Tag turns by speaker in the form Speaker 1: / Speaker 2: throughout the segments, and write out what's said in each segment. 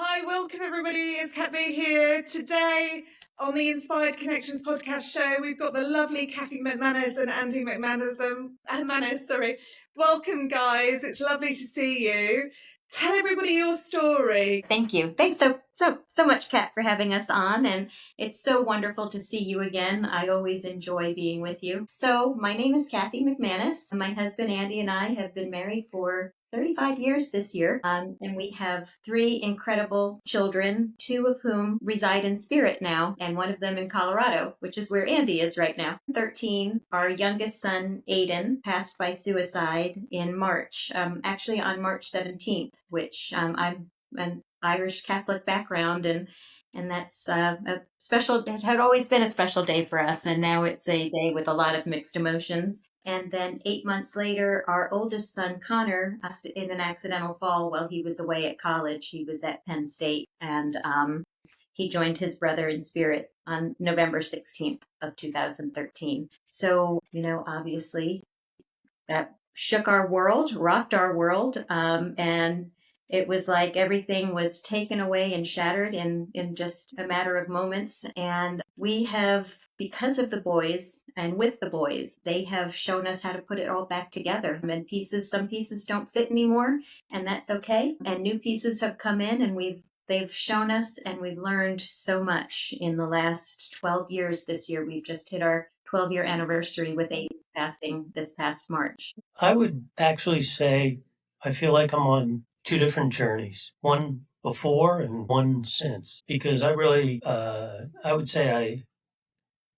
Speaker 1: Hi, welcome everybody. It's Kathy here. Today on the Inspired Connections podcast show, we've got the lovely Kathy McMannis and Andy McManus. Sorry. Welcome, guys. It's lovely to see you. Tell everybody your story.
Speaker 2: Thank you. Thanks so much, Kat, for having us on. And it's so wonderful to see you again. I always enjoy being with you. So my name is Kathy McMannis. My husband, Andy, and I have been married for 35 years this year. And we have 3 incredible children, 2 of whom reside in spirit now, and one of them in Colorado, which is where Andy is right now. 13, our youngest son, Aidan, passed by suicide in March, actually on March 17th, which I'm an Irish Catholic background, and that's a special. It had always been a special day for us, and now it's a day with a lot of mixed emotions. And then 8 months later, our oldest son, Connor, passed in an accidental fall while he was away at college. He was at Penn State, and he joined his brother in spirit on November 16th of 2013. So, obviously that shook our world, rocked our world, and it was like everything was taken away and shattered in just a matter of moments. And we have, because of the boys and with the boys, they have shown us how to put it all back together. And some pieces don't fit anymore, and that's okay. And new pieces have come in, and they've shown us, and we've learned so much in the last 12 years. This year, we've just hit our 12-year anniversary with Aidan passing this past March.
Speaker 3: I would actually say I feel like I'm on 2 different journeys, one before and one since, because I really, I would say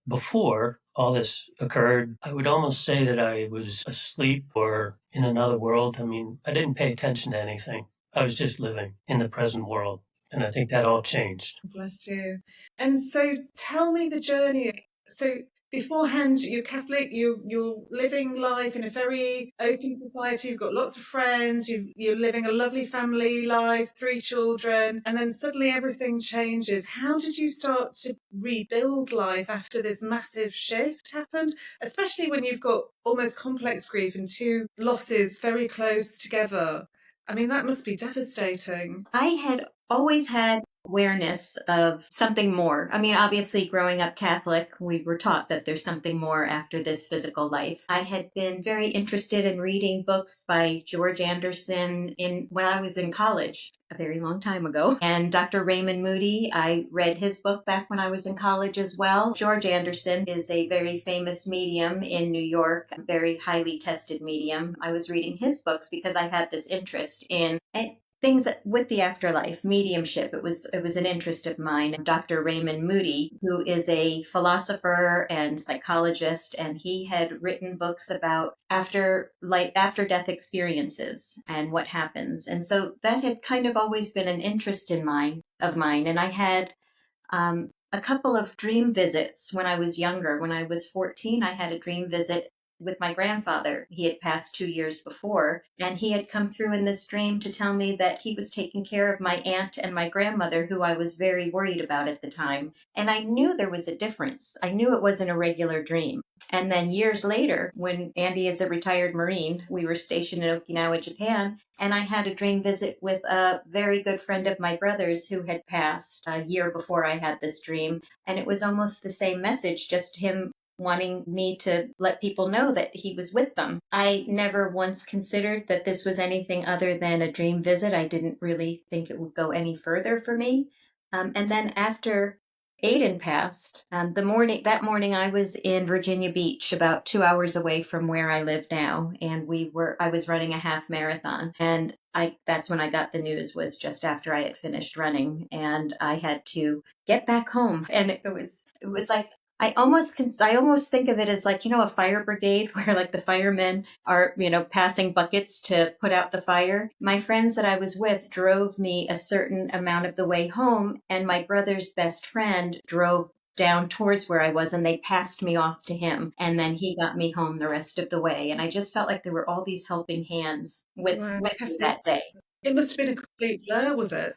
Speaker 3: before all this occurred, I would almost say that I was asleep or in another world. I mean, I didn't pay attention to anything. I was just living in the present world. And I think that all changed.
Speaker 1: Bless you. And so tell me the journey. So beforehand, you're Catholic, you're living life in a very open society, you've got lots of friends, you're living a lovely family life, 3 children, and then suddenly everything changes. How did you start to rebuild life after this massive shift happened, especially when you've got almost complex grief and 2 losses very close together? I mean, that must be devastating.
Speaker 2: I had always had awareness of something more. I mean, obviously, growing up Catholic, we were taught that there's something more after this physical life. I had been very interested in reading books by George Anderson when I was in college, a very long time ago. And Dr. Raymond Moody, I read his book back when I was in college as well. George Anderson is a very famous medium in New York, a very highly tested medium. I was reading his books because I had this interest in things with the afterlife, mediumship. It was an interest of mine. Dr. Raymond Moody, who is a philosopher and psychologist, and he had written books about after death experiences and what happens. And so that had kind of always been an interest of mine. And I had a couple of dream visits when I was younger. When I was 14, I had a dream visit with my grandfather. He had passed 2 years before, and he had come through in this dream to tell me that he was taking care of my aunt and my grandmother, who I was very worried about at the time. And I knew there was a difference. I knew it wasn't a regular dream. And then years later, when Andy is a retired Marine, we were stationed in Okinawa, Japan, and I had a dream visit with a very good friend of my brother's who had passed a year before I had this dream. And it was almost the same message, just him wanting me to let people know that he was with them. I never once considered that this was anything other than a dream visit. I didn't really think it would go any further for me. And then after Aidan passed, that morning I was in Virginia Beach, about 2 hours away from where I live now, and I was running a half marathon, and that's when I got the news, was just after I had finished running, and I had to get back home. And it was like, I almost think of it as like, a fire brigade where like the firemen are, passing buckets to put out the fire. My friends that I was with drove me a certain amount of the way home, and my brother's best friend drove down towards where I was, and they passed me off to him, and then he got me home the rest of the way. And I just felt like there were all these helping hands with me that day.
Speaker 1: It must have been a complete blur, was it?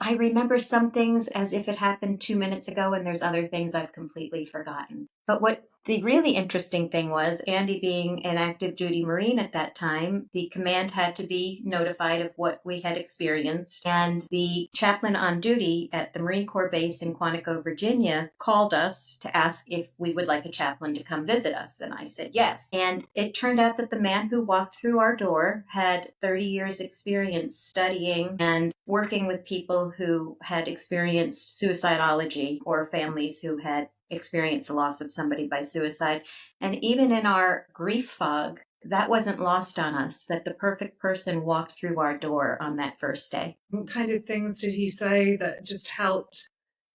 Speaker 2: I remember some things as if it happened 2 minutes ago, and there's other things I've completely forgotten. But what the really interesting thing was, Andy being an active duty Marine at that time, the command had to be notified of what we had experienced. And the chaplain on duty at the Marine Corps base in Quantico, Virginia, called us to ask if we would like a chaplain to come visit us. And I said yes. And it turned out that the man who walked through our door had 30 years experience studying and working with people who had experienced suicidology or families who had experienced the loss of somebody by suicide. And even in our grief fog, that wasn't lost on us, that the perfect person walked through our door on that first day.
Speaker 1: What kind of things did he say that just helped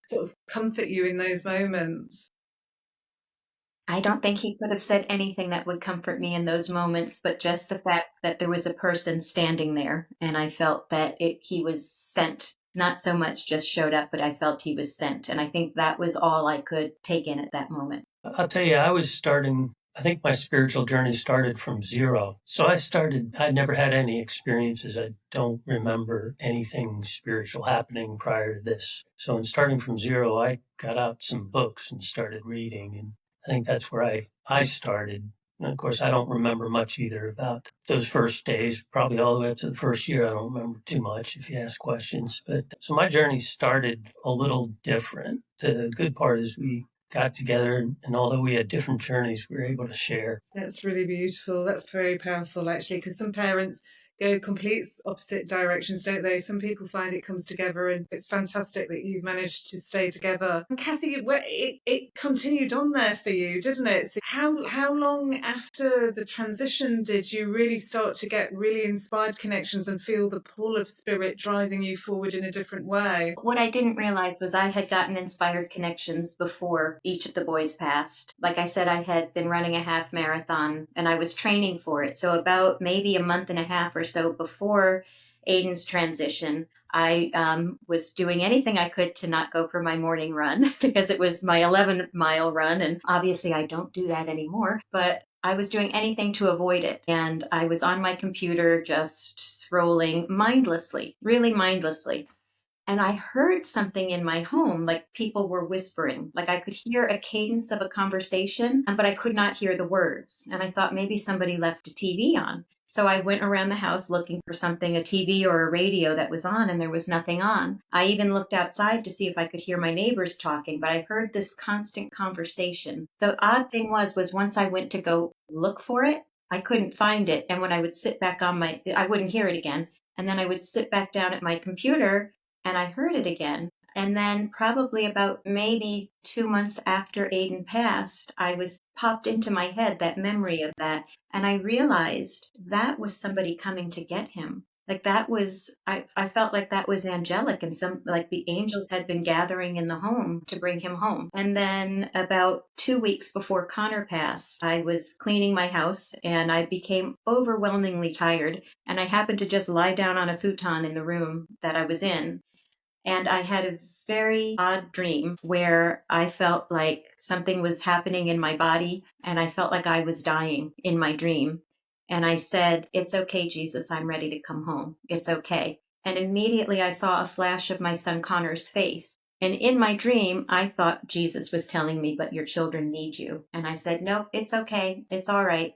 Speaker 1: sort of comfort you in those moments?
Speaker 2: I don't think he could have said anything that would comfort me in those moments, but just the fact that there was a person standing there, and I felt that he was sent. Not so much just showed up, but I felt he was sent. And I think that was all I could take in at that moment.
Speaker 3: I'll tell you, I think my spiritual journey started from zero. So I'd never had any experiences. I don't remember anything spiritual happening prior to this. So in starting from zero, I got out some books and started reading. And I think that's where I started. And of course, I don't remember much either about those first days, probably all the way up to the first year. I don't remember too much if you ask questions. But so my journey started a little different. The good part is we got together, and although we had different journeys, we were able to share.
Speaker 1: That's really beautiful. That's very powerful, actually, because some parents go complete opposite directions, don't they? Some people find it comes together, and it's fantastic that you've managed to stay together. And Kathy, it continued on there for you, didn't it? So how long after the transition did you really start to get really inspired connections and feel the pull of spirit driving you forward in a different way?
Speaker 2: What I didn't realize was I had gotten inspired connections before each of the boys passed. Like I said, I had been running a half marathon and I was training for it. So about maybe a month and a half or so before Aidan's transition, I was doing anything I could to not go for my morning run because it was my 11-mile run. And obviously I don't do that anymore, but I was doing anything to avoid it. And I was on my computer just scrolling mindlessly, really mindlessly. And I heard something in my home, like people were whispering, like I could hear a cadence of a conversation, but I could not hear the words. And I thought maybe somebody left a TV on. So I went around the house looking for something, a TV or a radio that was on, and there was nothing on. I even looked outside to see if I could hear my neighbors talking, but I heard this constant conversation. The odd thing was once I went to go look for it, I couldn't find it. And when I would sit back I wouldn't hear it again. And then I would sit back down at my computer and I heard it again. And then probably about maybe 2 months after Aidan passed, I was popped into my head that memory of that. And I realized that was somebody coming to get him. Like that was, I felt like that was angelic and like the angels had been gathering in the home to bring him home. And then about 2 weeks before Connor passed, I was cleaning my house and I became overwhelmingly tired. And I happened to just lie down on a futon in the room that I was in. And I had a very odd dream where I felt like something was happening in my body and I felt like I was dying in my dream. And I said, "It's okay, Jesus, I'm ready to come home. It's okay." And immediately I saw a flash of my son Connor's face. And in my dream, I thought Jesus was telling me, "But your children need you." And I said, "Nope, it's okay. It's all right.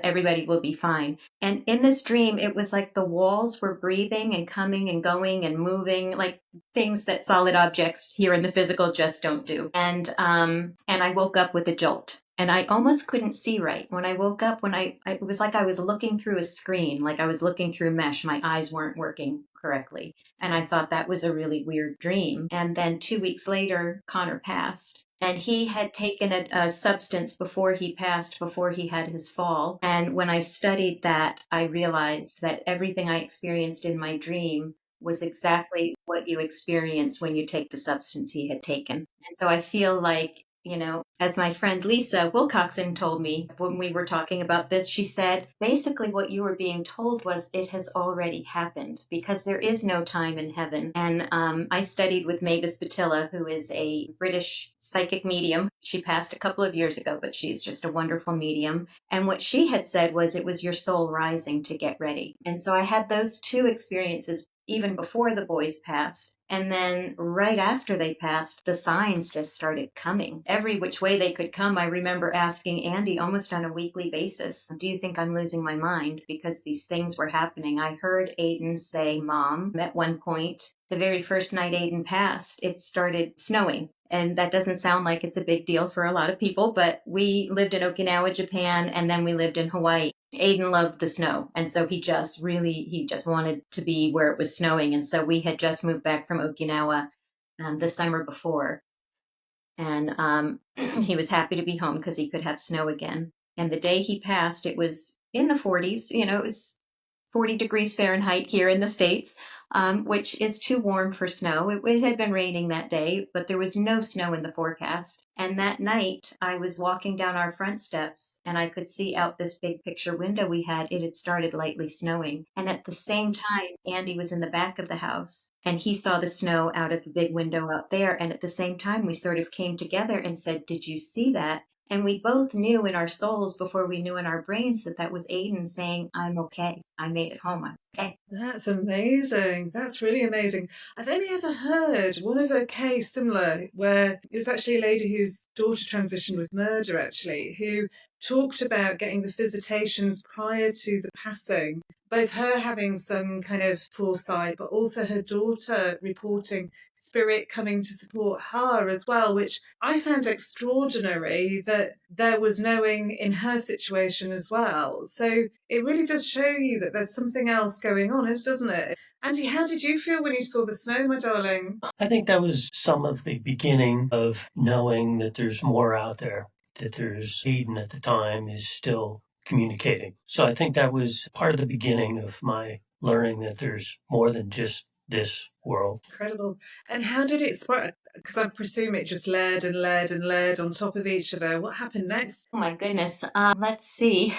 Speaker 2: Everybody will be fine." And in this dream, it was like the walls were breathing and coming and going and moving, like things that solid objects here in the physical just don't do. And I woke up with a jolt. And I almost couldn't see right. When I woke up, it was like I was looking through a screen, like I was looking through mesh. My eyes weren't working correctly. And I thought that was a really weird dream. And then 2 weeks later, Connor passed. And he had taken a substance before he passed, before he had his fall. And when I studied that, I realized that everything I experienced in my dream was exactly what you experience when you take the substance he had taken. And so I feel like, as my friend Lisa Wilcoxon told me when we were talking about this, she said, basically what you were being told was it has already happened because there is no time in heaven. And I studied with Mavis Patilla, who is a British psychic medium. She passed a couple of years ago, but she's just a wonderful medium. And what she had said was it was your soul rising to get ready. And so I had those two experiences even before the boys passed. And then right after they passed, the signs just started coming. Every which way they could come, I remember asking Andy almost on a weekly basis, do you think I'm losing my mind? Because these things were happening. I heard Aidan say, Mom, at one point. The very first night Aidan passed, it started snowing. And that doesn't sound like it's a big deal for a lot of people, but we lived in Okinawa, Japan, and then we lived in Hawaii. Aidan loved the snow. And so he just wanted to be where it was snowing. And so we had just moved back from Okinawa the summer before. And he was happy to be home because he could have snow again. And the day he passed, it was in the 40s. It was 40 degrees Fahrenheit here in the States, which is too warm for snow. It had been raining that day, but there was no snow in the forecast. And that night, I was walking down our front steps and I could see out this big picture window we had. It had started lightly snowing. And at the same time, Andy was in the back of the house and he saw the snow out of the big window out there. And at the same time, we sort of came together and said, did you see that? And we both knew in our souls before we knew in our brains that that was Aidan saying, I'm okay. I made it home. I'm okay.
Speaker 1: That's amazing. That's really amazing. I've only ever heard one other case similar where it was actually a lady whose daughter transitioned with murder, actually, who talked about getting the visitations prior to the passing, both her having some kind of foresight, but also her daughter reporting spirit coming to support her as well, which I found extraordinary that there was knowing in her situation as well. So it really does show you that there's something else going on, doesn't it? Andy, how did you feel when you saw the snow, my darling?
Speaker 3: I think that was some of the beginning of knowing that there's more out there, that there's Aidan at the time is still communicating. So I think that was part of the beginning of my learning that there's more than just this world.
Speaker 1: Incredible. And how did it spread? Because I presume it just layered and layered and layered on top of each other. What happened next?
Speaker 2: Oh my goodness. Let's see.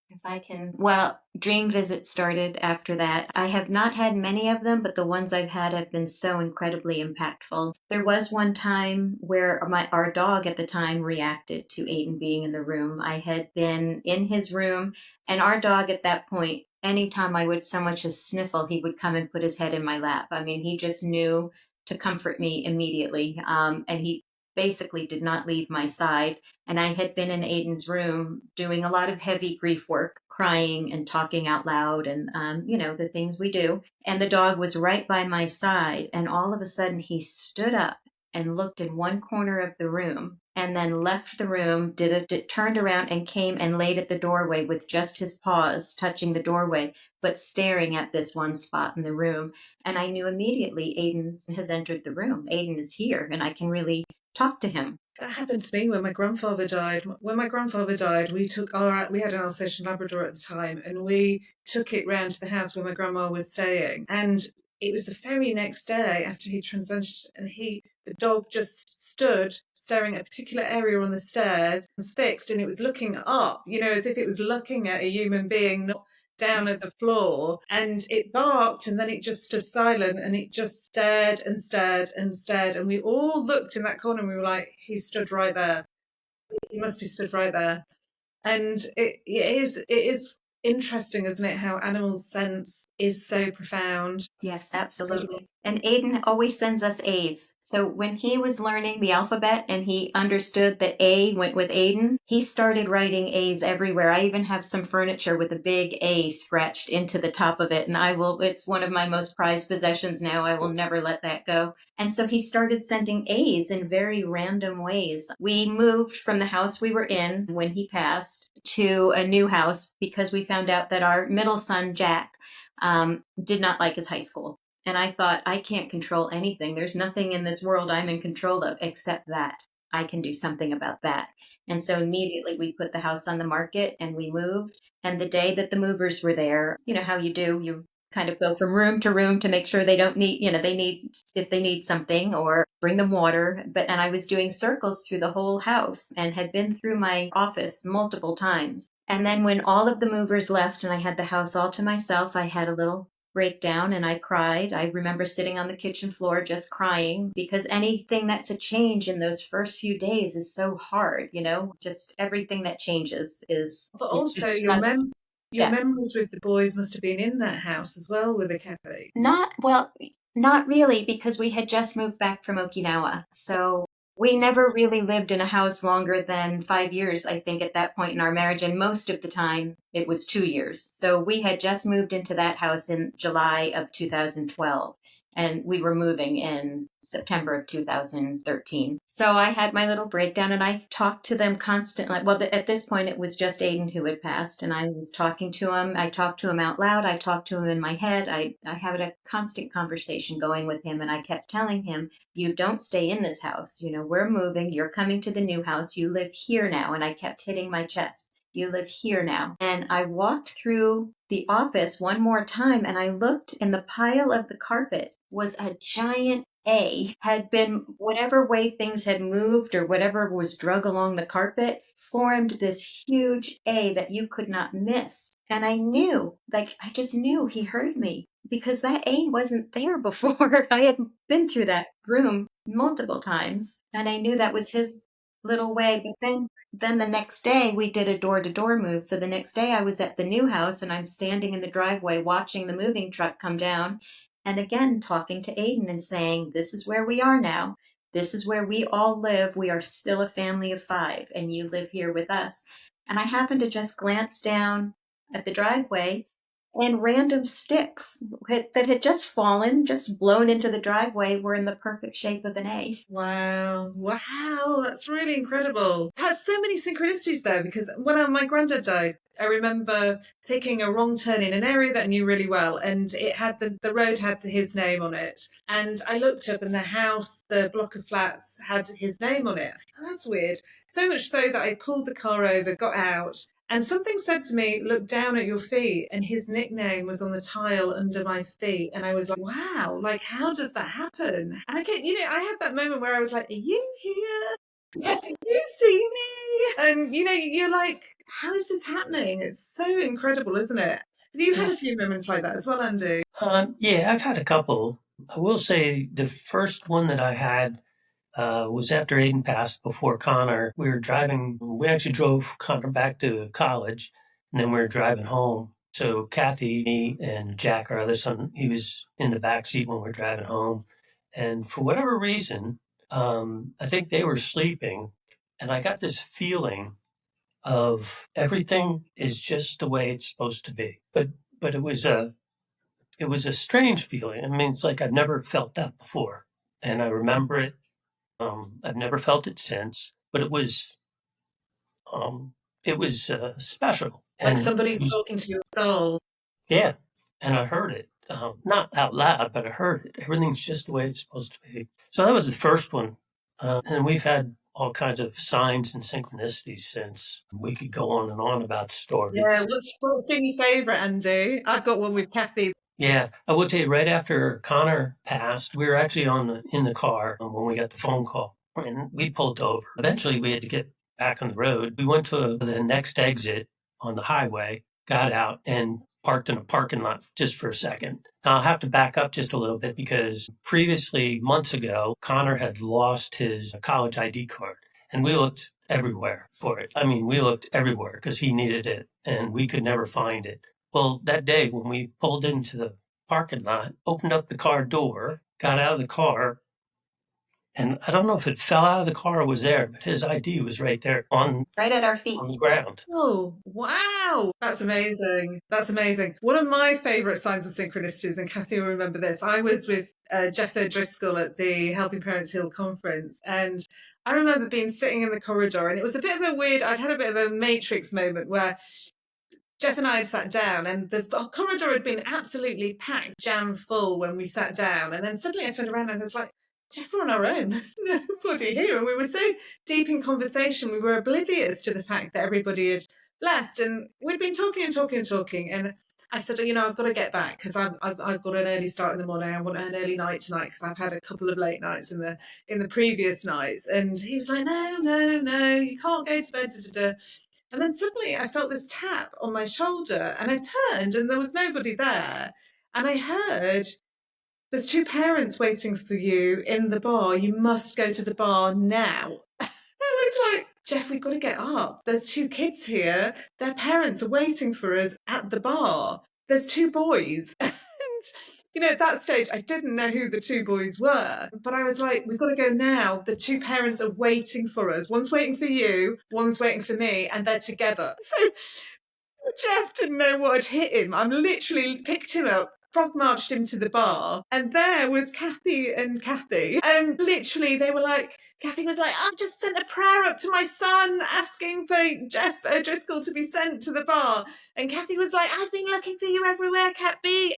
Speaker 2: If I can, well, dream visits started after that. I have not had many of them, but the ones I've had have been so incredibly impactful. There was one time where our dog at the time reacted to Aidan being in the room. I had been in his room, and our dog at that point, anytime I would so much as sniffle, he would come and put his head in my lap. I mean, he just knew to comfort me immediately. And he basically did not leave my side. And I had been in Aidan's room doing a lot of heavy grief work, crying and talking out loud and, the things we do. And the dog was right by my side. And all of a sudden he stood up and looked in one corner of the room and then left the room, turned around and came and laid at the doorway with just his paws touching the doorway, but staring at this one spot in the room. And I knew immediately Aidan has entered the room. Aidan is here and I can really talk to him.
Speaker 1: That happened to me when my grandfather died. When my grandfather died, we had an Alsatian Labrador at the time, and we took it round to the house where my grandma was staying. And it was the very next day after he transitioned, and the dog just stood staring at a particular area on the stairs, fixed, and it was looking up, as if it was looking at a human being, not down at the floor, and it barked and then it just stood silent and it just stared and stared and stared, and we all looked in that corner and we were like, he stood right there, he must be stood right there. And it is interesting, isn't it, how animals' sense is so profound.
Speaker 2: Yes, absolutely. And Aidan always sends us A's. So when he was learning the alphabet and he understood that A went with Aidan, he started writing A's everywhere. I even have some furniture with a big A scratched into the top of it. And it's one of my most prized possessions now. I will never let that go. And so he started sending A's in very random ways. We moved from the house we were in when he passed to a new house because we found out that our middle son, Jack, did not like his high school. And I thought, I can't control anything. There's nothing in this world I'm in control of except that. I can do something about that. And so immediately we put the house on the market and we moved. And the day that the movers were there, you know how you do, you kind of go from room to room to make sure they don't need, if they need something or bring them water. And I was doing circles through the whole house and had been through my office multiple times. And then when all of the movers left and I had the house all to myself, I had a little breakdown and I cried. I remember sitting on the kitchen floor just crying because anything that's a change in those first few days is so hard, just everything that changes is.
Speaker 1: But also your memories with the boys must have been in that house as well with the cafe.
Speaker 2: Not really, because we had just moved back from Okinawa. So we never really lived in a house longer than 5 years, I think, at that point in our marriage. And most of the time, it was 2 years. So we had just moved into that house in July of 2012. And we were moving in September of 2013. So I had my little breakdown and I talked to them constantly. Well, at this point, it was just Aidan who had passed, and I was talking to him. I talked to him out loud. I talked to him in my head. I had a constant conversation going with him, and I kept telling him, you don't stay in this house. We're moving. You're coming to the new house. You live here now. And I kept hitting my chest. You live here now. And I walked through the office one more time and I looked, and the pile of the carpet was a giant A. Had been, whatever way things had moved or whatever was drug along the carpet, formed this huge A that you could not miss. And I knew, I just knew he heard me, because that A wasn't there before. I had been through that room multiple times and I knew that was his little way. But then the next day we did a door to door move. So the next day I was at the new house and I'm standing in the driveway watching the moving truck come down, and again talking to Aidan and saying, this is where we are now. This is where we all live. We are still a family of 5 and you live here with us. And I happened to just glance down at the driveway, and random sticks that had just fallen, just blown into the driveway, were in the perfect shape of an A.
Speaker 1: Wow. Wow. That's really incredible. It has so many synchronicities though, because when my granddad died, I remember taking a wrong turn in an area that I knew really well, and it had the road had his name on it. And I looked up, and the house, the block of flats, had his name on it. Oh, that's weird. So much so that I pulled the car over, got out, and something said to me, look down at your feet. And his nickname was on the tile under my feet. And I was like, wow, like, how does that happen? And I get, I had that moment where I was like, are you here? You see me? And, you're like, how is this happening? It's so incredible, isn't it? Have you had a few moments like that as well, Andy?
Speaker 3: Yeah, I've had a couple. I will say the first one that I had was after Aidan passed, before Connor. We were driving. We actually drove Connor back to college, and then we were driving home. So Kathy, me, and Jack, our other son, he was in the back seat when we were driving home. And for whatever reason, I think they were sleeping, and I got this feeling of everything is just the way it's supposed to be. But it was a strange feeling. I mean, it's like I've never felt that before, and I remember it. I've never felt it since, but it was special,
Speaker 1: Like
Speaker 3: and it
Speaker 1: somebody's
Speaker 3: was,
Speaker 1: talking to your soul.
Speaker 3: yeah, and I heard it, not out loud, but I heard it. Everything's just the way it's supposed to be. So that was the first one, and we've had all kinds of signs and synchronicities since. We could go on and on about
Speaker 1: Yeah,
Speaker 3: stories.
Speaker 1: what's been your favourite, Andy? I've got one with Kathy.
Speaker 3: Yeah, I will tell you, right after Connor passed, we were actually in the car when we got the phone call, and we pulled over. Eventually, we had to get back on the road. We went to the next exit on the highway, got out, and parked in a parking lot just for a second. Now, I'll have to back up just a little bit, because previously, months ago, Connor had lost his college ID card, and we looked everywhere for it. I mean, we looked everywhere because he needed it, and we could never find it. Well, that day when we pulled into the parking lot, opened up the car door, got out of the car, and I don't know if it fell out of the car or was there, but his ID was right there
Speaker 2: Right at our feet.
Speaker 3: on the ground.
Speaker 1: Oh, wow. That's amazing. That's amazing. One of my favourite signs of synchronicities, and Kathy will remember this, I was with Jeff Driscoll at the Helping Parents Heal conference, and I remember being sitting in the corridor, and it was a bit of a weird, I'd had a bit of a Matrix moment where Jeff and I had sat down, and the corridor had been absolutely packed, jam full when we sat down. And then suddenly I turned around and I was like, Jeff, we're on our own. There's nobody here. And we were so deep in conversation, we were oblivious to the fact that everybody had left. And we'd been talking and talking and talking. And I said, I've got to get back because I've got an early start in the morning. I want an early night tonight because I've had a couple of late nights in the previous nights. And he was like, no, you can't go to bed. Da, da, da. And then suddenly I felt this tap on my shoulder, and I turned and there was nobody there. And I heard, there's 2 parents waiting for you in the bar. You must go to the bar now. I was like, Jeff, we've got to get up. There's 2 kids here. Their parents are waiting for us at the bar. There's 2 boys. And at that stage, I didn't know who the two boys were, but I was like, we've got to go now. The two parents are waiting for us. One's waiting for you, one's waiting for me, and they're together. So Jeff didn't know what had hit him. I literally picked him up, frog marched him to the bar, and there was Kathy and Kathy. And literally, they were like, Kathy was like, I've just sent a prayer up to my son asking for Jeff O'Driscoll to be sent to the bar. And Kathy was like, I've been looking for you everywhere, Cat B.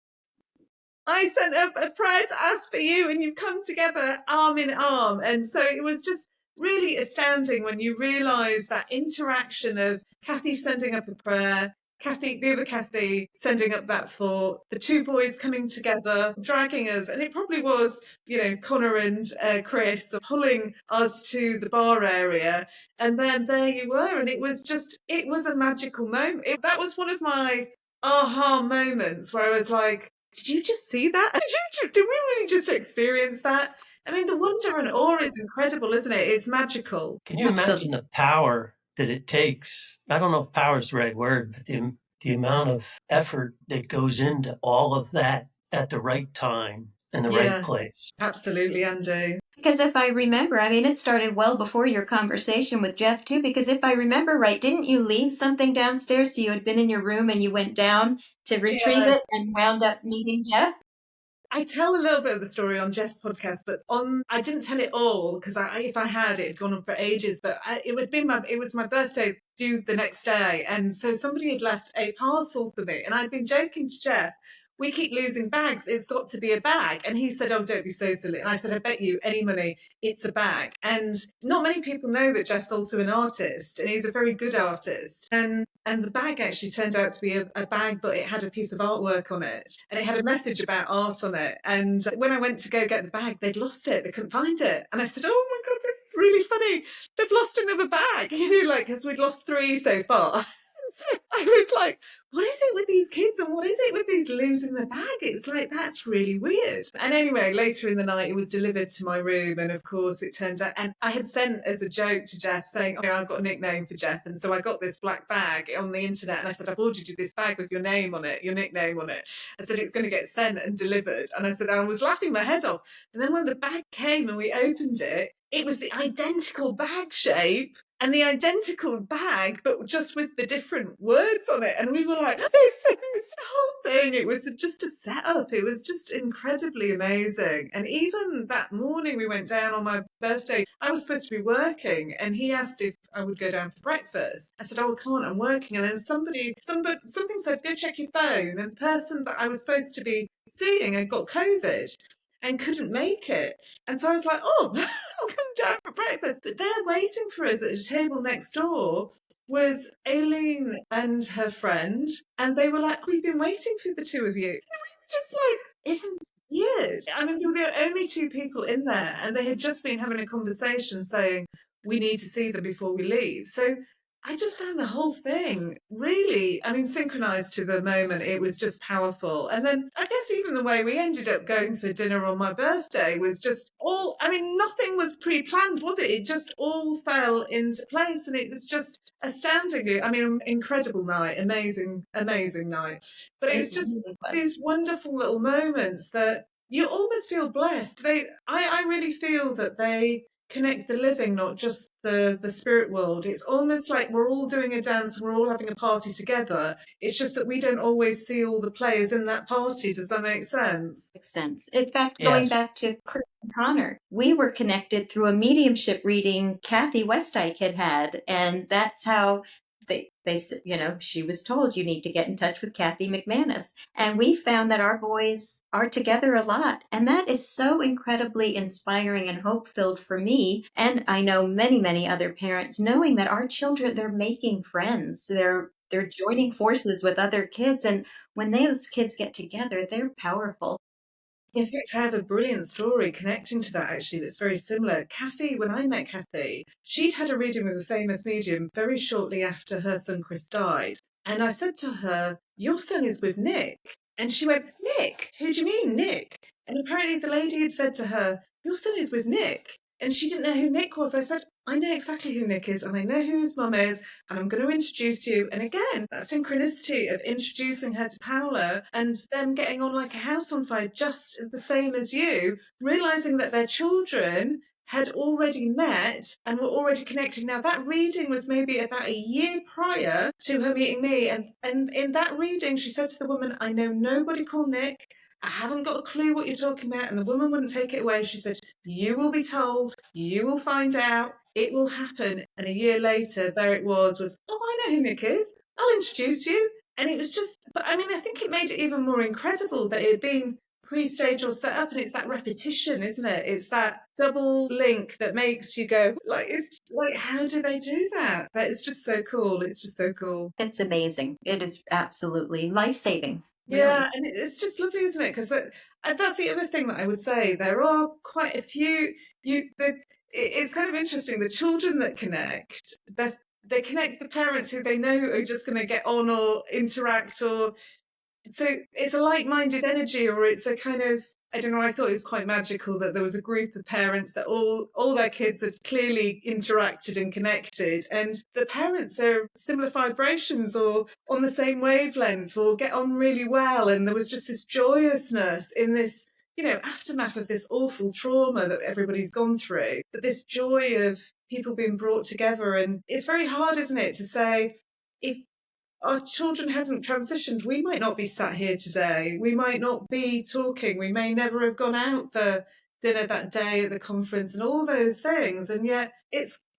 Speaker 1: I sent up a prayer to ask for you, and you've come together arm in arm. And so it was just really astounding when you realise that interaction of Kathy sending up a prayer, the other Kathy sending up that thought, the two boys coming together, dragging us, and it probably was, Connor and Chris pulling us to the bar area, and then there you were, and it was a magical moment. That was one of my aha moments where I was like, did you just see that? Did we really just experience that? I mean, the wonder and awe is incredible, isn't it? It's magical.
Speaker 3: Can you imagine the power that it takes? I don't know if power is the right word, but the amount of effort that goes into all of that at the right time and the right place.
Speaker 1: Absolutely, Andy.
Speaker 2: Because if I remember, I mean, it started well before your conversation with Jeff, too, because if I remember right, didn't you leave something downstairs? So you had been in your room and you went down to retrieve it and wound up meeting Jeff?
Speaker 1: I tell a little bit of the story on Jeff's podcast, but I didn't tell it all because if I had, it had gone on for ages. But it was my birthday due the next day, and so somebody had left a parcel for me, and I'd been joking to Jeff, we keep losing bags. It's got to be a bag. And he said, oh, don't be so silly. And I said, I bet you any money it's a bag. And not many people know that Jeff's also an artist, and he's a very good artist. And the bag actually turned out to be a bag, but it had a piece of artwork on it, and it had a message about art on it. And when I went to go get the bag, they'd lost it. They couldn't find it. And I said, oh my God, this is really funny. They've lost another bag, because we'd lost 3 so far. So I was like, what is it with these kids, and what is it with these losing their bag? It's like, that's really weird. And anyway, later in the night, it was delivered to my room. And of course, it turned out, and I had sent as a joke to Jeff saying, oh, I've got a nickname for Jeff. And so I got this black bag on the internet, and I said, I've ordered you this bag with your name on it, your nickname on it. I said, it's going to get sent and delivered. And I said, I was laughing my head off. And then when the bag came and we opened it, it was the identical bag shape and the identical bag, but just with the different words on it. And we were like, this whole thing, it was just a setup. It was just incredibly amazing. And even that morning we went down on my birthday, I was supposed to be working, and he asked if I would go down for breakfast. I said, oh, I can't, I'm working. And then something said, go check your phone. And the person that I was supposed to be seeing had got COVID and couldn't make it. And so I was like, oh, I'll come down for breakfast. But there waiting for us at the table next door was Aileen and her friend. And they were like, we've been waiting for the two of you. And we were just like, isn't weird? I mean, there were only 2 people in there, and they had just been having a conversation saying, we need to see them before we leave. So I just found the whole thing really, synchronized to the moment. It was just powerful. And then I guess even the way we ended up going for dinner on my birthday was just nothing was pre-planned, was it? It just all fell into place, and it was just astoundingly, incredible night, amazing night. But it was just these wonderful little moments that you almost feel blessed. I really feel that they connect the living, not just the spirit world. It's almost like we're all doing a dance, we're all having a party together. It's just that we don't always see all the players in that party. Does that make sense?
Speaker 2: Makes sense. In fact, going back to Chris and Connor, we were connected through a mediumship reading Kathy Westike had, and that's how they she was told, you need to get in touch with Kathy McMannis. And we found that our boys are together a lot. And that is so incredibly inspiring and hope-filled for me. And I know many, many other parents, knowing that our children, they're making friends. They're joining forces with other kids. And when those kids get together, they're powerful.
Speaker 1: In fact, I have a brilliant story connecting to that, actually, that's very similar. Kathy, when I met Kathy, she'd had a reading with a famous medium very shortly after her son Chris died. And I said to her, your son is with Nick. And she went, Nick? Who do you mean, Nick? And apparently the lady had said to her, your son is with Nick. and she didn't know who Nick was. I said, I know exactly who Nick is, and I know who his mum is, and I'm going to introduce you. And again, that synchronicity of introducing her to Paola and them getting on like a house on fire, just the same as you, realizing that their children had already met and were already connected. Now, that reading was maybe about a year prior to her meeting me. And in that reading, she said to the woman, I know nobody called Nick. I haven't got a clue what you're talking about. And the woman wouldn't take it away. She said, you will be told, you will find out, it will happen. And a year later, there it was, oh, I know who Nick is. I'll introduce you. And it was just, but I mean, I think it made it even more incredible that it had been pre-stage or set up, and it's that repetition, isn't it? It's that double link that makes you go, like, it's like, how do they do that? That is just so cool. It's just so cool.
Speaker 2: It's amazing. It is absolutely life-saving. Really.
Speaker 1: Yeah, and it's just lovely, isn't it? Because that's the other thing that I would say. There are quite a few. It's kind of interesting. The children that connect, they connect the parents who they know are just going to get on or interact, or so it's a like-minded energy, or it's a kind of, I don't know, I thought it was quite magical that there was a group of parents that all their kids had clearly interacted and connected, and the parents are similar vibrations or on the same wavelength or get on really well, and there was just this joyousness in this, aftermath of this awful trauma that everybody's gone through, but this joy of people being brought together. And it's very hard, isn't it, to say, if our children hadn't transitioned, we might not be sat here today. We might not be talking. We may never have gone out for dinner that day at the conference and all those things. And yet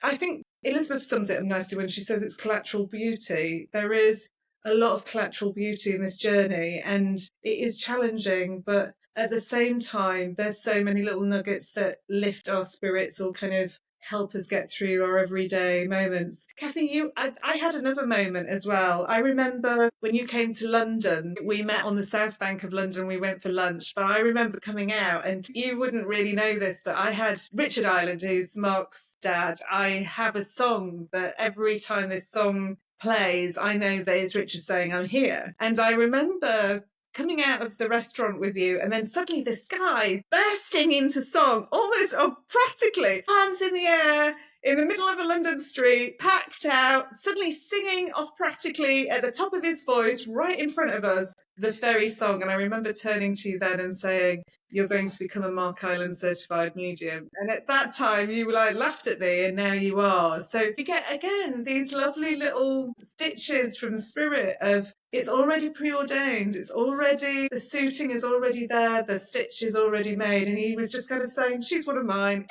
Speaker 1: I think Elizabeth sums it up nicely when she says it's collateral beauty. There is a lot of collateral beauty in this journey, and it is challenging, but at the same time, there's so many little nuggets that lift our spirits or kind of help us get through our everyday moments. Kathy, I had another moment as well. I remember when you came to London, we met on the south bank of London, we went for lunch, but I remember coming out, and you wouldn't really know this, but I had Richard Ireland, who's Mark's dad. I have a song that every time this song plays, I know that it's Richard saying, I'm here. And I remember coming out of the restaurant with you, and then suddenly this guy bursting into song, almost practically arms in the air in the middle of a London street, packed out, suddenly singing off practically at the top of his voice right in front of us the very song. And I remember turning to you then and saying, you're going to become a Mark Island certified medium. And at that time you laughed at me, and now you are. So you get again these lovely little stitches from the spirit of, it's already preordained, it's already, the suiting is already there, the stitch is already made. And he was just kind of saying, she's one of mine,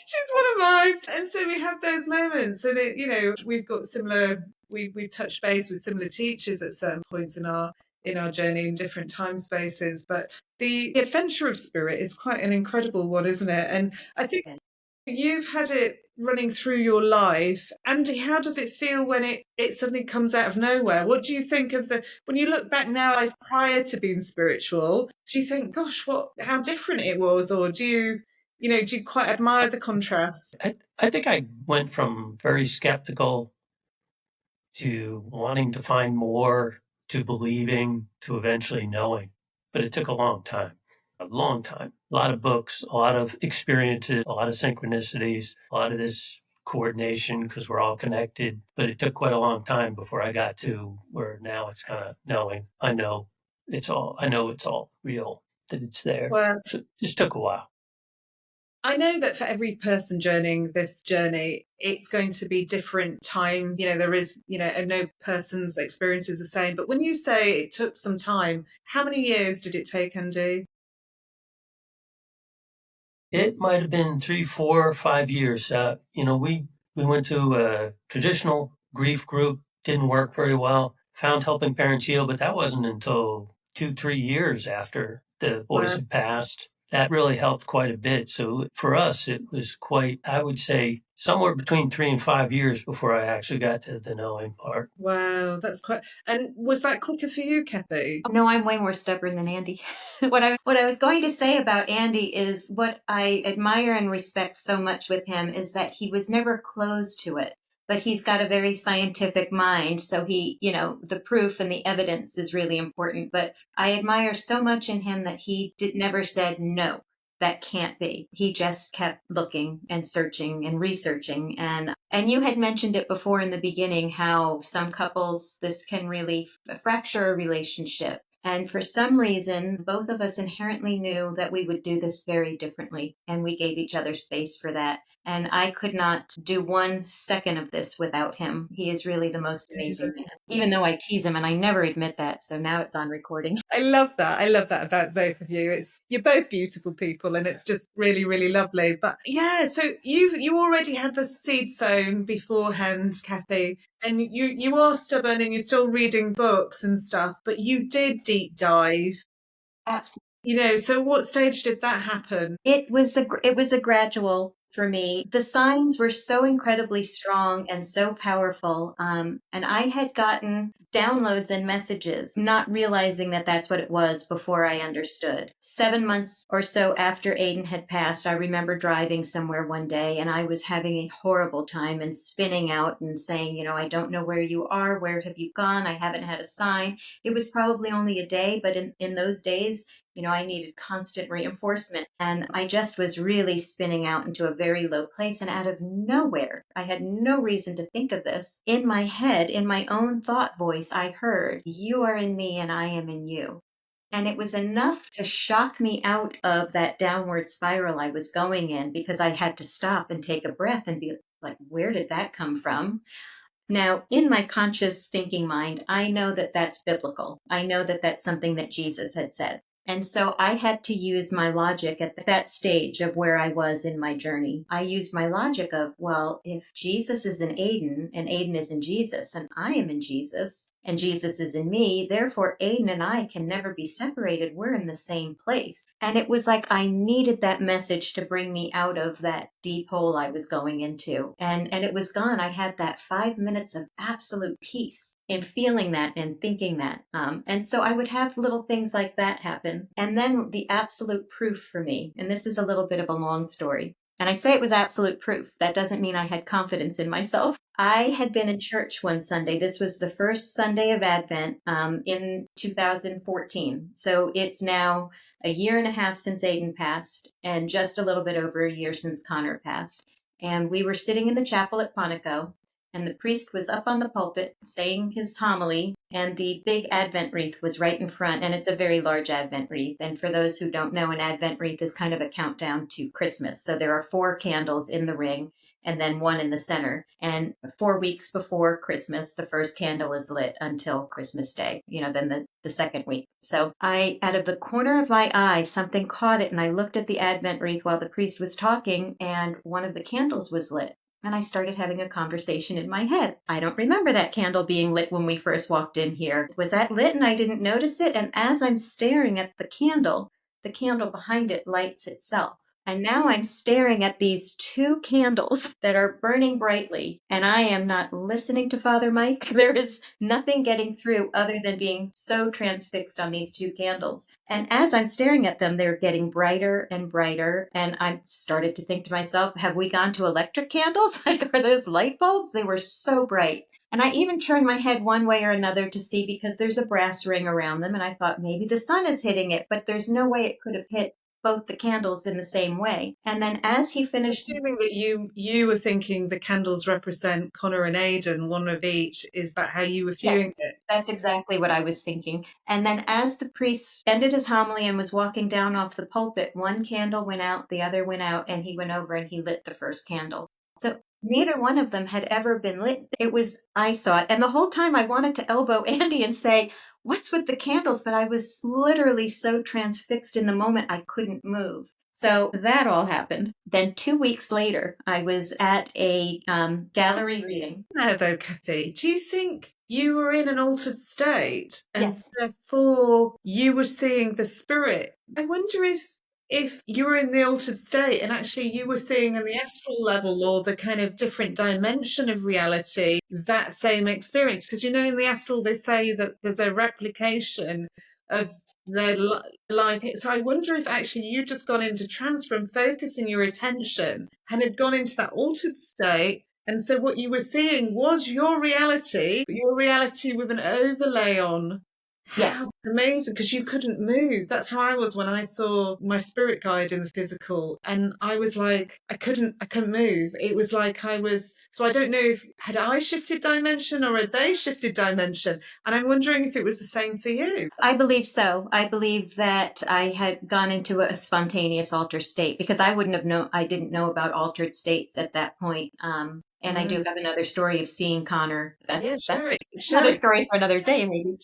Speaker 1: she's one of mine. And so we have those moments, and we've got similar, we've touched base with similar teachers at certain points in our journey in different time spaces. But the adventure of spirit is quite an incredible one, isn't it? And I think you've had it running through your life. Andy, how does it feel when it suddenly comes out of nowhere? What do you think of when you look back now, like prior to being spiritual, do you think, gosh, how different it was? Or do you quite admire the contrast?
Speaker 3: I think I went from very skeptical to wanting to find more, to believing, to eventually knowing. But it took a long time. A long time. A lot of books, a lot of experiences, a lot of synchronicities, a lot of this coordination because we're all connected. But it took quite a long time before I got to where now it's kind of knowing. I know it's all real, that it's there.
Speaker 1: Well,
Speaker 3: so it just took a while.
Speaker 1: I know that for every person journeying this journey, it's going to be different time. There is, no person's experience is the same. But when you say it took some time, how many years did it take, Andy?
Speaker 3: It might have been 3, 4, 5 years. We went to a traditional grief group, didn't work very well, found Helping Parents Heal, but that wasn't until 2, 3 years after the boys had passed. That really helped quite a bit. So for us, it was quite, I would say, somewhere between 3 and 5 years before I actually got to the knowing part.
Speaker 1: Wow, that's quite. And was that quicker for you, Kathy?
Speaker 2: No, I'm way more stubborn than Andy. What I was going to say about Andy is what I admire and respect so much with him is that he was never closed to it. But he's got a very scientific mind. So he, the proof and the evidence is really important. But I admire so much in him that he never said no. that can't be. He just kept looking and searching and researching. And you had mentioned it before in the beginning, how some couples, this can really fracture a relationship. And for some reason, both of us inherently knew that we would do this very differently. And we gave each other space for that. And I could not do 1 second of this without him. He is really the most amazing man, even though I tease him and I never admit that. So now it's on recording.
Speaker 1: I love that. I love that about both of you. You're both beautiful people, and it's just really, really lovely. But yeah, so you already had the seed sown beforehand, Kathy, and you are stubborn and you're still reading books and stuff, but you did deep dive.
Speaker 2: Absolutely.
Speaker 1: So what stage did that happen?
Speaker 2: It was a gradual for me. The signs were so incredibly strong and so powerful. And I had gotten downloads and messages, not realizing that that's what it was before I understood. 7 months or so after Aidan had passed, I remember driving somewhere one day and I was having a horrible time and spinning out and saying, I don't know where you are. Where have you gone? I haven't had a sign. It was probably only a day, but in those days, I needed constant reinforcement. And I just was really spinning out into a very low place. And out of nowhere, I had no reason to think of this. In my head, in my own thought voice, I heard, "You are in me and I am in you." And it was enough to shock me out of that downward spiral I was going in, because I had to stop and take a breath and be like, where did that come from? Now, in my conscious thinking mind, I know that that's biblical. I know that that's something that Jesus had said. And so I had to use my logic at that stage of where I was in my journey. I used my logic of, well, if Jesus is in Aidan and Aidan is in Jesus and I am in Jesus and Jesus is in me, therefore Aidan and I can never be separated. We're in the same place. And it was like I needed that message to bring me out of that deep hole I was going into. And it was gone. I had that 5 minutes of absolute peace in feeling that and thinking that. And so I would have little things like that happen. And then the absolute proof for me, and this is a little bit of a long story. And I say it was absolute proof. That doesn't mean I had confidence in myself. I had been in church one Sunday. This was the first Sunday of Advent in 2014. So it's now a year and a half since Aidan passed and just a little bit over a year since Connor passed. And we were sitting in the chapel at Quantico, and the priest was up on the pulpit saying his homily, and the big Advent wreath was right in front, and it's a very large Advent wreath. And for those who don't know, an Advent wreath is kind of a countdown to Christmas. So there are 4 candles in the ring and then 1 in the center. And 4 weeks before Christmas, the first candle is lit until Christmas Day, then the second week. So out of the corner of my eye, something caught it, and I looked at the Advent wreath while the priest was talking, and one of the candles was lit. And I started having a conversation in my head. I don't remember that candle being lit when we first walked in here. Was that lit and I didn't notice it? And as I'm staring at the candle behind it lights itself. And now I'm staring at these 2 candles that are burning brightly, and I am not listening to Father Mike. There is nothing getting through other than being so transfixed on these 2 candles. And as I'm staring at them, they're getting brighter and brighter. And I started to think to myself, have we gone to electric candles? Like, are those light bulbs? They were so bright. And I even turned my head one way or another to see, because there's a brass ring around them. And I thought maybe the sun is hitting it, but there's no way it could have hit both the candles in the same way. And then as he finished...
Speaker 1: Assuming that you were thinking the candles represent Connor and Aidan, one of each, is that how you were viewing it?
Speaker 2: That's exactly what I was thinking. And then as the priest ended his homily and was walking down off the pulpit, one candle went out, the other went out, and he went over and he lit the first candle. So neither one of them had ever been lit. I saw it. And the whole time I wanted to elbow Andy and say, what's with the candles? But I was literally so transfixed in the moment, I couldn't move. So that all happened. Then 2 weeks later, I was at a gallery reading.
Speaker 1: Now, though, Kathy, do you think you were in an altered state and
Speaker 2: Yes.
Speaker 1: therefore you were seeing the spirit? I wonder if you were in the altered state and actually you were seeing on the astral level or the kind of different dimension of reality that same experience. Because, in the astral, they say that there's a replication of their life. So I wonder if actually you just gone into trance from focusing your attention and had gone into that altered state. And so what you were seeing was your reality with an overlay on.
Speaker 2: Yes.
Speaker 1: How amazing, because you couldn't move. That's how I was when I saw my spirit guide in the physical, and I was like, I couldn't move. It was like I was, so I don't know if had I shifted dimension or had they shifted dimension, and I'm wondering if it was the same for you.
Speaker 2: I believe so. I believe that I had gone into a spontaneous altered state because I wouldn't have known, I didn't know about altered states at that point. And I do have another story of seeing Connor.
Speaker 1: Yeah,
Speaker 2: That's
Speaker 1: share it,
Speaker 2: another story for another day, maybe.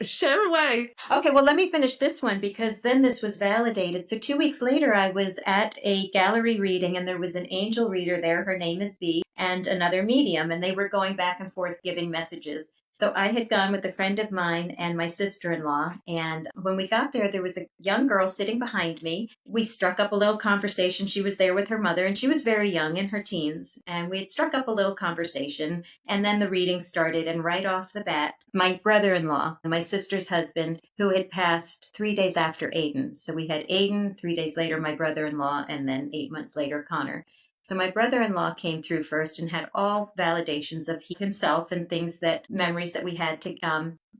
Speaker 1: share away.
Speaker 2: Okay, well, let me finish this one because then this was validated. So 2 weeks later, I was at a gallery reading and there was an angel reader there. Her name is B, and another medium, and they were going back and forth giving messages. So I had gone with a friend of mine and my sister-in-law. And when we got there, there was a young girl sitting behind me. We struck up a little conversation. She was there with her mother, and she was very young, in her teens. And we had struck up a little conversation. And then the reading started. And right off the bat, my brother-in-law, my sister's husband, who had passed 3 days after Aidan. So we had Aidan, 3 days later, my brother-in-law, and then 8 months later, Connor. So my brother-in-law came through first and had all validations of himself and things that memories that we had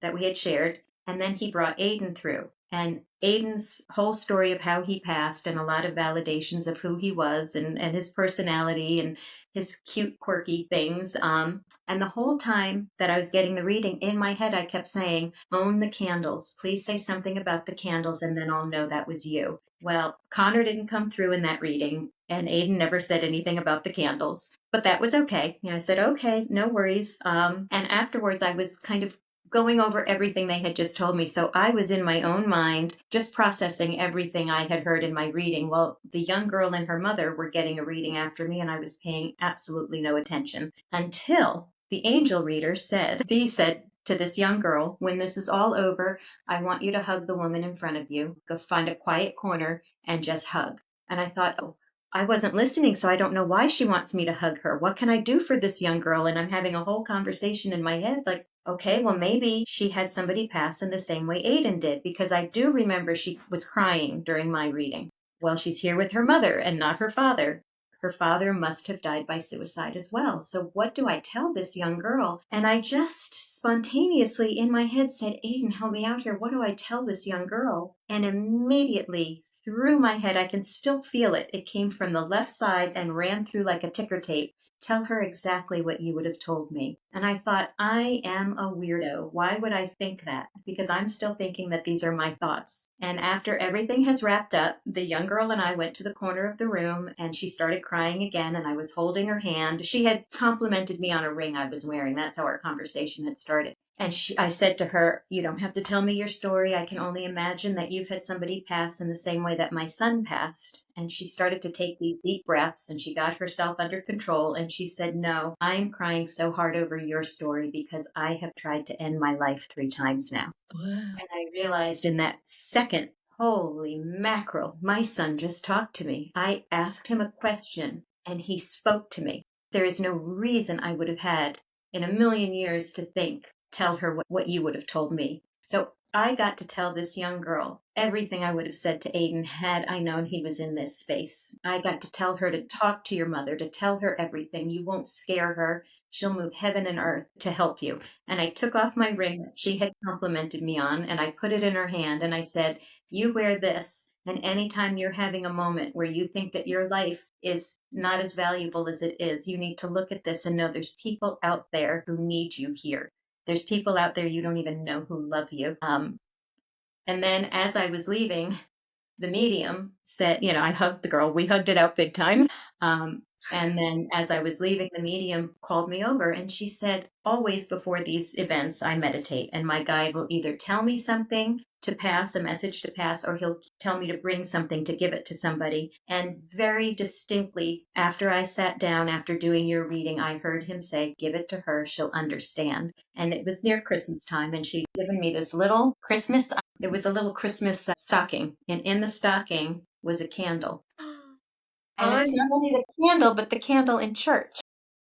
Speaker 2: that we had shared. And then he brought Aidan through. And Aidan's whole story of how he passed and a lot of validations of who he was and his personality and his cute, quirky things. And the whole time that I was getting the reading, in my head, I kept saying, own the candles. Please say something about the candles and then I'll know that was you. Well, Connor didn't come through in that reading, and Aidan never said anything about the candles, but that was okay. I said, okay, no worries. And afterwards, I was kind of going over everything they had just told me. So I was in my own mind, just processing everything I had heard in my reading. Well, the young girl and her mother were getting a reading after me, and I was paying absolutely no attention until the angel reader said, B said to this young girl, when this is all over, I want you to hug the woman in front of you. Go find a quiet corner and just hug. And I thought, oh, I wasn't listening, so I don't know why she wants me to hug her. What can I do for this young girl? And I'm having a whole conversation in my head like, okay, well, maybe she had somebody pass in the same way Aidan did, because I do remember she was crying during my reading. Well, she's here with her mother and not her father. Her father must have died by suicide as well. So what do I tell this young girl? And I just spontaneously in my head said, Aidan, help me out here. What do I tell this young girl? And immediately through my head, I can still feel it. It came from the left side and ran through like a ticker tape. Tell her exactly what you would have told me. And I thought, I am a weirdo. Why would I think that? Because I'm still thinking that these are my thoughts. And after everything has wrapped up, the young girl and I went to the corner of the room and she started crying again and I was holding her hand. She had complimented me on a ring I was wearing. That's how our conversation had started. And I said to her, you don't have to tell me your story. I can only imagine that you've had somebody pass in the same way that my son passed. And she started to take these deep breaths and she got herself under control. And she said, no, I'm crying so hard over your story because I have tried to end my life 3 times now.
Speaker 1: Wow.
Speaker 2: And I realized in that second, holy mackerel, my son just talked to me. I asked him a question and he spoke to me. There is no reason I would have had in a million years to think, tell her what you would have told me. So I got to tell this young girl everything I would have said to Aidan had I known he was in this space. I got to tell her to talk to your mother, to tell her everything. You won't scare her. She'll move heaven and earth to help you. And I took off my ring that she had complimented me on and I put it in her hand and I said, you wear this. And anytime you're having a moment where you think that your life is not as valuable as it is, you need to look at this and know there's people out there who need you here. There's people out there you don't even know who love you. And then as I was leaving, the medium said, I hugged the girl. We hugged it out big time. And then as I was leaving, the medium called me over and she said, always before these events, I meditate and my guide will either tell me something to pass, a message to pass, or he'll tell me to bring something to give it to somebody. And very distinctly, after I sat down, after doing your reading, I heard him say, give it to her, she'll understand. And it was near Christmas time and she'd given me this little Christmas, it was a little Christmas stocking. And in the stocking was a candle. And it's not only the candle, but the candle in church.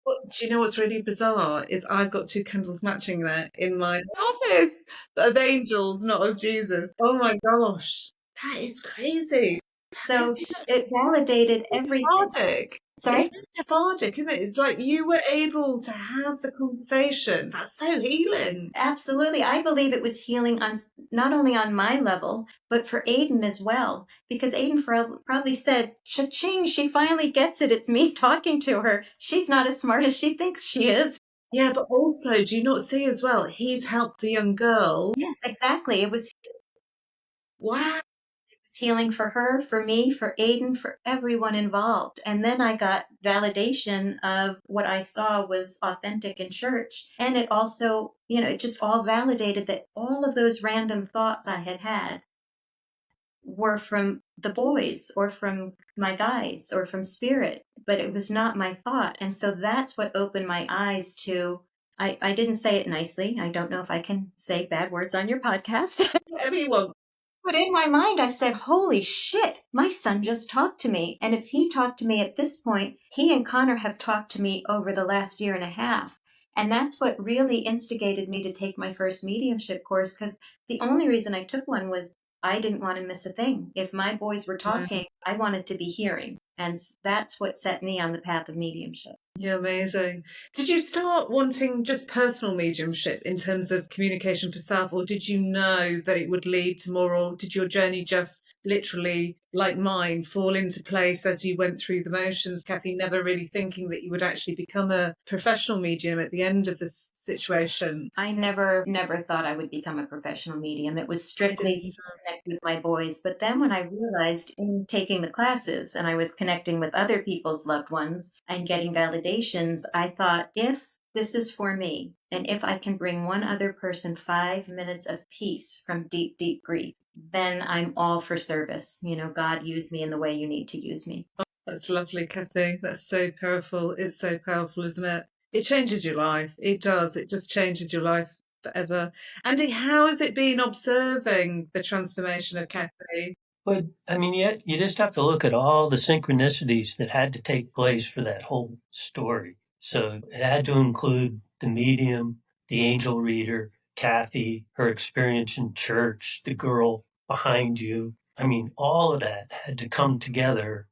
Speaker 1: Do you know what's really bizarre is I've got 2 candles matching that in my office, but of angels, not of Jesus. Oh my gosh, that is crazy.
Speaker 2: So it validated everything.
Speaker 1: Cathartic.
Speaker 2: Sorry?
Speaker 1: It's very cathartic, isn't it? It's like you were able to have the conversation. That's so healing.
Speaker 2: Absolutely. I believe it was healing on not only on my level, but for Aidan as well. Because Aidan probably said, cha-ching, she finally gets it. It's me talking to her. She's not as smart as she thinks she is.
Speaker 1: Yeah, but also, do you not see as well? He's helped the young girl.
Speaker 2: Yes, exactly. It was
Speaker 1: Wow.
Speaker 2: healing for her, for me, for Aidan, for everyone involved. And then I got validation of what I saw was authentic in church. And it also, it just all validated that all of those random thoughts I had were from the boys or from my guides or from spirit, but it was not my thought. And so that's what opened my eyes to. I didn't say it nicely. I don't know if I can say bad words on your podcast.
Speaker 1: Whatever you want.
Speaker 2: But in my mind, I said, holy shit, my son just talked to me. And if he talked to me at this point, he and Connor have talked to me over the last year and a half. And that's what really instigated me to take my first mediumship course, because the only reason I took one was I didn't want to miss a thing. If my boys were talking, I wanted to be hearing. And that's what set me on the path of mediumship.
Speaker 1: Yeah, amazing. Did you start wanting just personal mediumship in terms of communication for self, or did you know that it would lead to more, or did your journey just literally, like mine, fall into place as you went through the motions, Kathy, never really thinking that you would actually become a professional medium at the end of this situation?
Speaker 2: I never thought I would become a professional medium. It was strictly to connect with my boys. But then when I realized in taking the classes and I was connecting with other people's loved ones and getting validations, I thought, if this is for me, and if I can bring one other person 5 minutes of peace from deep, deep grief, then I'm all for service. God, use me in the way you need to use me.
Speaker 1: That's lovely, Kathy. That's so powerful. It's so powerful, isn't it? It changes your life. It does. It just changes your life forever. Andy, how has it been observing the transformation of Kathy?
Speaker 3: But I mean, yet you just have to look at all the synchronicities that had to take place for that whole story. So it had to include the medium, the angel reader, Kathy, her experience in church, the girl behind you. I mean, all of that had to come together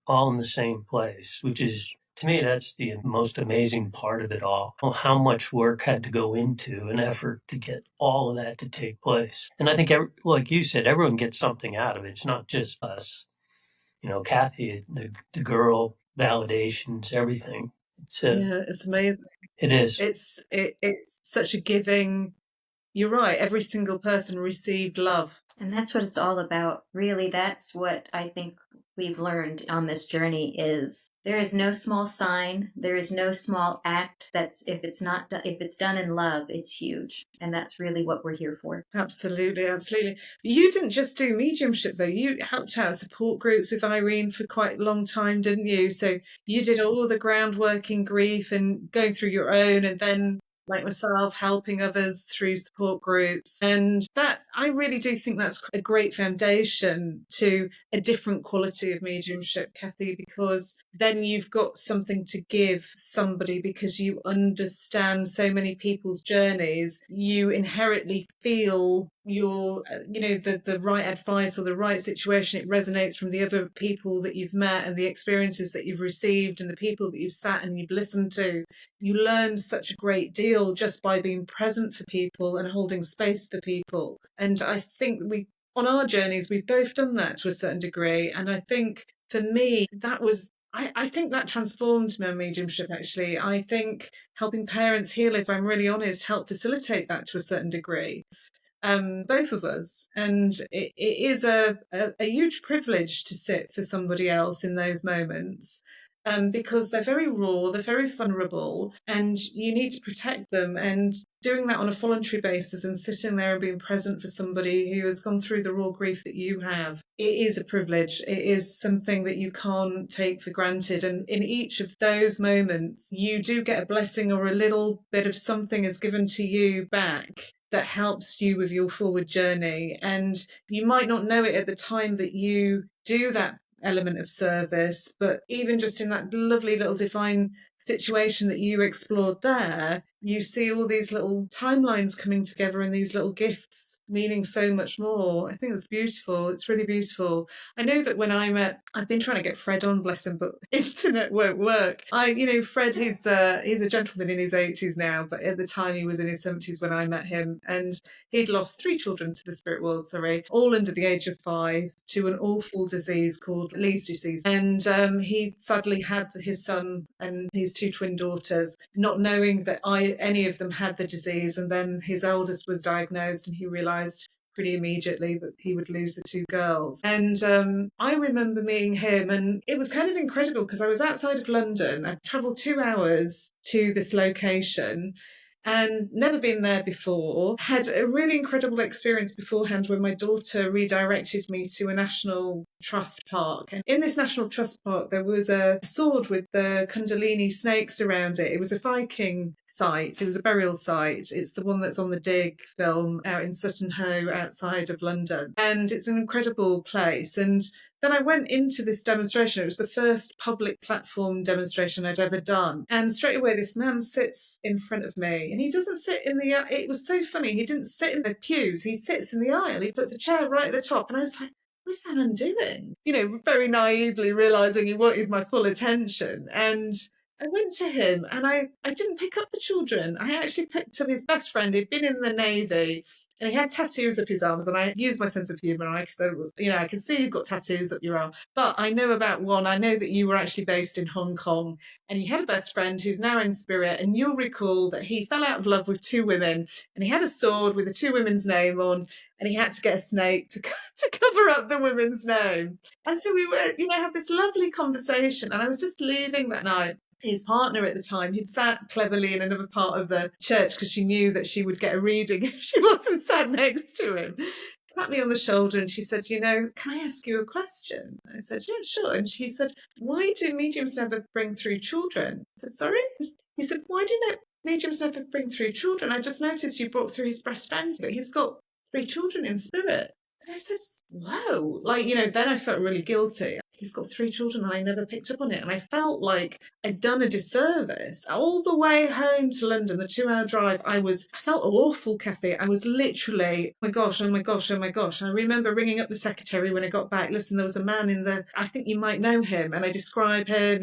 Speaker 3: all in the same place, which is, to me, that's the most amazing part of it all. How much work had to go into an effort to get all of that to take place. And I think, like you said, everyone gets something out of it. It's not just us. Kathy, the girl, validations, everything.
Speaker 1: Yeah, it's amazing.
Speaker 3: It is.
Speaker 1: It's such a giving. You're right. Every single person received love.
Speaker 2: And that's what it's all about. Really, that's what I think we've learned on this journey is there is no small sign, there is no small act that's if it's done in love, it's huge. And that's really what we're here for.
Speaker 1: Absolutely, absolutely. You didn't just do mediumship though. You helped out support groups with Irene for quite a long time, didn't you? So you did all the groundwork in grief and going through your own, and then like myself, helping others through support groups. And that, I really do think that's a great foundation to a different quality of mediumship, Kathy, because then you've got something to give somebody because you understand so many people's journeys. You inherently feel the right advice or the right situation. It resonates from the other people that you've met and the experiences that you've received and the people that you've sat and you've listened to. You learn such a great deal just by being present for people and holding space for people. And I think on our journeys, we've both done that to a certain degree. And I think for me, I think that transformed my mediumship, actually. I think helping parents heal, if I'm really honest, helped facilitate that to a certain degree. Both of us. And it is a huge privilege to sit for somebody else in those moments. Because they're very raw, they're very vulnerable, and you need to protect them. And doing that on a voluntary basis and sitting there and being present for somebody who has gone through the raw grief that you have, it is a privilege. It is something that you can't take for granted. And in each of those moments, you do get a blessing or a little bit of something is given to you back that helps you with your forward journey. And you might not know it at the time that you do that element of service, but even just in that lovely little divine situation that you explored there, you see all these little timelines coming together and these little gifts meaning so much more. I think it's beautiful. It's really beautiful. I know that when I've been trying to get Fred on, bless him, but internet won't work. Fred, he's a gentleman in his 80s now, but at the time he was in his 70s when I met him, and he'd lost 3 children to the spirit world, all under the age of 5 to an awful disease called Lee's disease. And he sadly had his son and his 2 twin daughters, not knowing that any of them had the disease. And then his eldest was diagnosed, and he realised pretty immediately that he would lose the 2 girls. And I remember meeting him, and it was kind of incredible because I was outside of London. I travelled 2 hours to this location and never been there before. Had a really incredible experience beforehand when my daughter redirected me to a National Trust park. And in this National Trust park, there was a sword with the Kundalini snakes around it. It was a Viking site. It was a burial site. It's the one that's on the Dig film out in Sutton Hoo outside of London. And it's an incredible place. And then I went into this demonstration. It was the first public platform demonstration I'd ever done. And straight away, this man sits in front of me, and he doesn't sit it was so funny. He didn't sit in the pews. He sits in the aisle. He puts a chair right at the top. And I was like, what's that man doing? Very naively realising he wanted my full attention. And I went to him, and I didn't pick up the children. I actually picked up his best friend. He'd been in the Navy, and he had tattoos up his arms, and I used my sense of humour. I said, I can see you've got tattoos up your arm, but I know about one. I know that you were actually based in Hong Kong, and you had a best friend who's now in spirit, and you'll recall that he fell out of love with 2 women, and he had a sword with the 2 women's name on, and he had to get a snake to cover up the women's names. And so we were, have this lovely conversation, and I was just leaving that night. His partner at the time, he'd sat cleverly in another part of the church because she knew that she would get a reading if she wasn't sat next to him, tapped me on the shoulder, and she said, can I ask you a question? I said, yeah, sure. And she said, why do mediums never bring through children? I said, sorry? He said, why do mediums never bring through children? I just noticed you brought through his best friend, but he's got 3 children in spirit. And I said, whoa, then I felt really guilty. He's got 3 children and I never picked up on it. And I felt like I'd done a disservice. All the way home to London, the 2-hour drive, I felt awful, Kathy. I was literally, oh my gosh. And I remember ringing up the secretary when I got back. Listen, there was a man I think you might know him. And I describe him,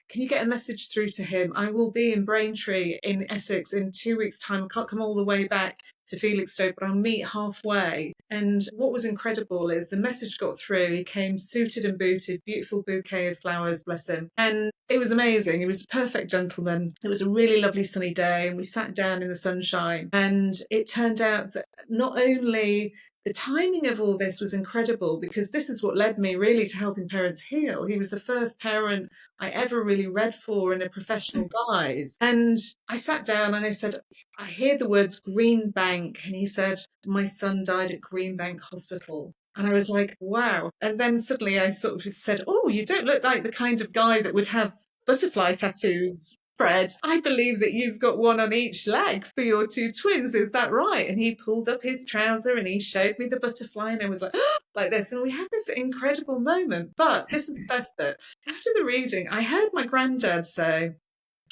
Speaker 1: can you get a message through to him? I will be in Braintree in Essex in 2 weeks' time. I can't come all the way back to Felixstowe, but I'll meet halfway. And what was incredible is the message got through. He came suited and booted, beautiful bouquet of flowers, bless him. And it was amazing. He was a perfect gentleman. It was a really lovely sunny day, and we sat down in the sunshine. And it turned out that not only the timing of all this was incredible, because this is what led me really to helping parents heal. He was the first parent I ever really read for in a professional guise. And I sat down and I said, I hear the words Green Bank. And he said, my son died at Green Bank Hospital. And I was like, wow. And then suddenly I sort of said, oh, you don't look like the kind of guy that would have butterfly tattoos, Fred. I believe that you've got one on each leg for your 2 twins. Is that right? And he pulled up his trouser and he showed me the butterfly, and I was like, oh, like this. And we had this incredible moment. But this is the best bit. After the reading, I heard my granddad say,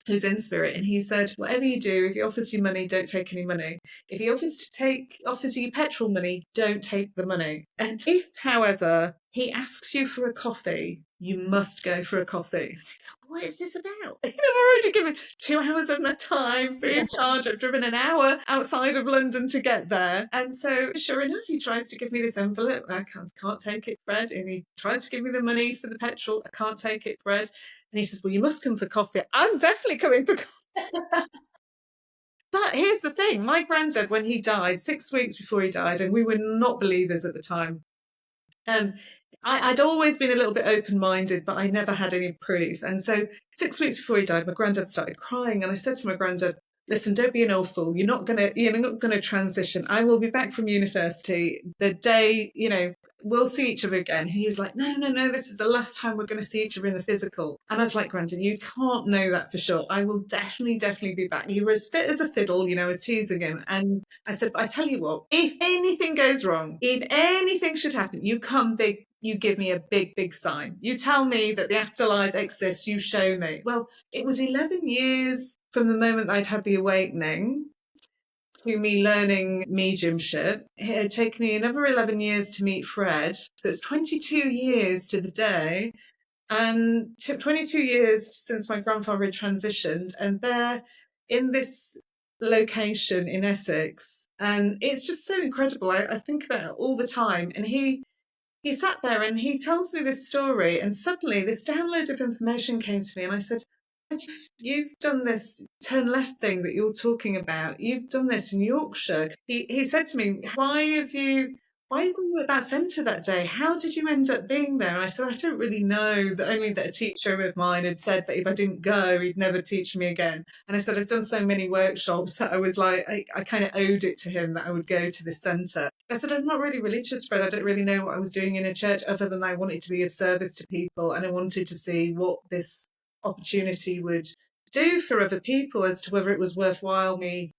Speaker 1: who's in spirit, and he said, whatever you do, if he offers you money, don't take any money. If he offers you petrol money, don't take the money. And if, however, he asks you for a coffee, you must go for a coffee. I thought, what is this about? I've already given 2 hours of my time free of charge. I've driven an hour outside of London to get there. And so sure enough, he tries to give me this envelope. I can't take it, Fred. And he tries to give me the money for the petrol. I can't take it, Fred. And he says, well, you must come for coffee. I'm definitely coming for coffee. But here's the thing. My granddad, when he died, 6 weeks before he died, and we were not believers at the time, I'd always been a little bit open-minded, but I never had any proof. And so 6 weeks before he died, my granddad started crying. And I said to my granddad, listen, don't be an old fool. You're not gonna transition. I will be back from university the day, we'll see each other again. He was like, no, this is the last time we're going to see each other in the physical. And I was like, Granddad, you can't know that for sure. I will definitely be back. You were as fit as a fiddle, I was teasing him. And I said, but I tell you what, if anything goes wrong, if anything should happen, you come big you give me a big, big sign. You tell me that the afterlife exists, you show me. Well, it was 11 years from the moment I'd had the awakening to me learning mediumship. It had taken me another 11 years to meet Fred. So it's 22 years to the day. And 22 years since my grandfather had transitioned. And they're in this location in Essex. And it's just so incredible. I think about it all the time. And he sat there and he tells me this story. And suddenly this download of information came to me. And I said, you've done this turn left thing that you're talking about. You've done this in Yorkshire. He said to me, why were you at that centre that day? How did you end up being there? And I said, I don't really know, that only that a teacher of mine had said that if I didn't go, he'd never teach me again. And I said, I've done so many workshops that I was like, I kind of owed it to him that I would go to this centre. I said, I'm not really religious, Fred. I don't really know what I was doing in a church other than I wanted to be of service to people. And I wanted to see what this opportunity would do for other people as to whether it was worthwhile me,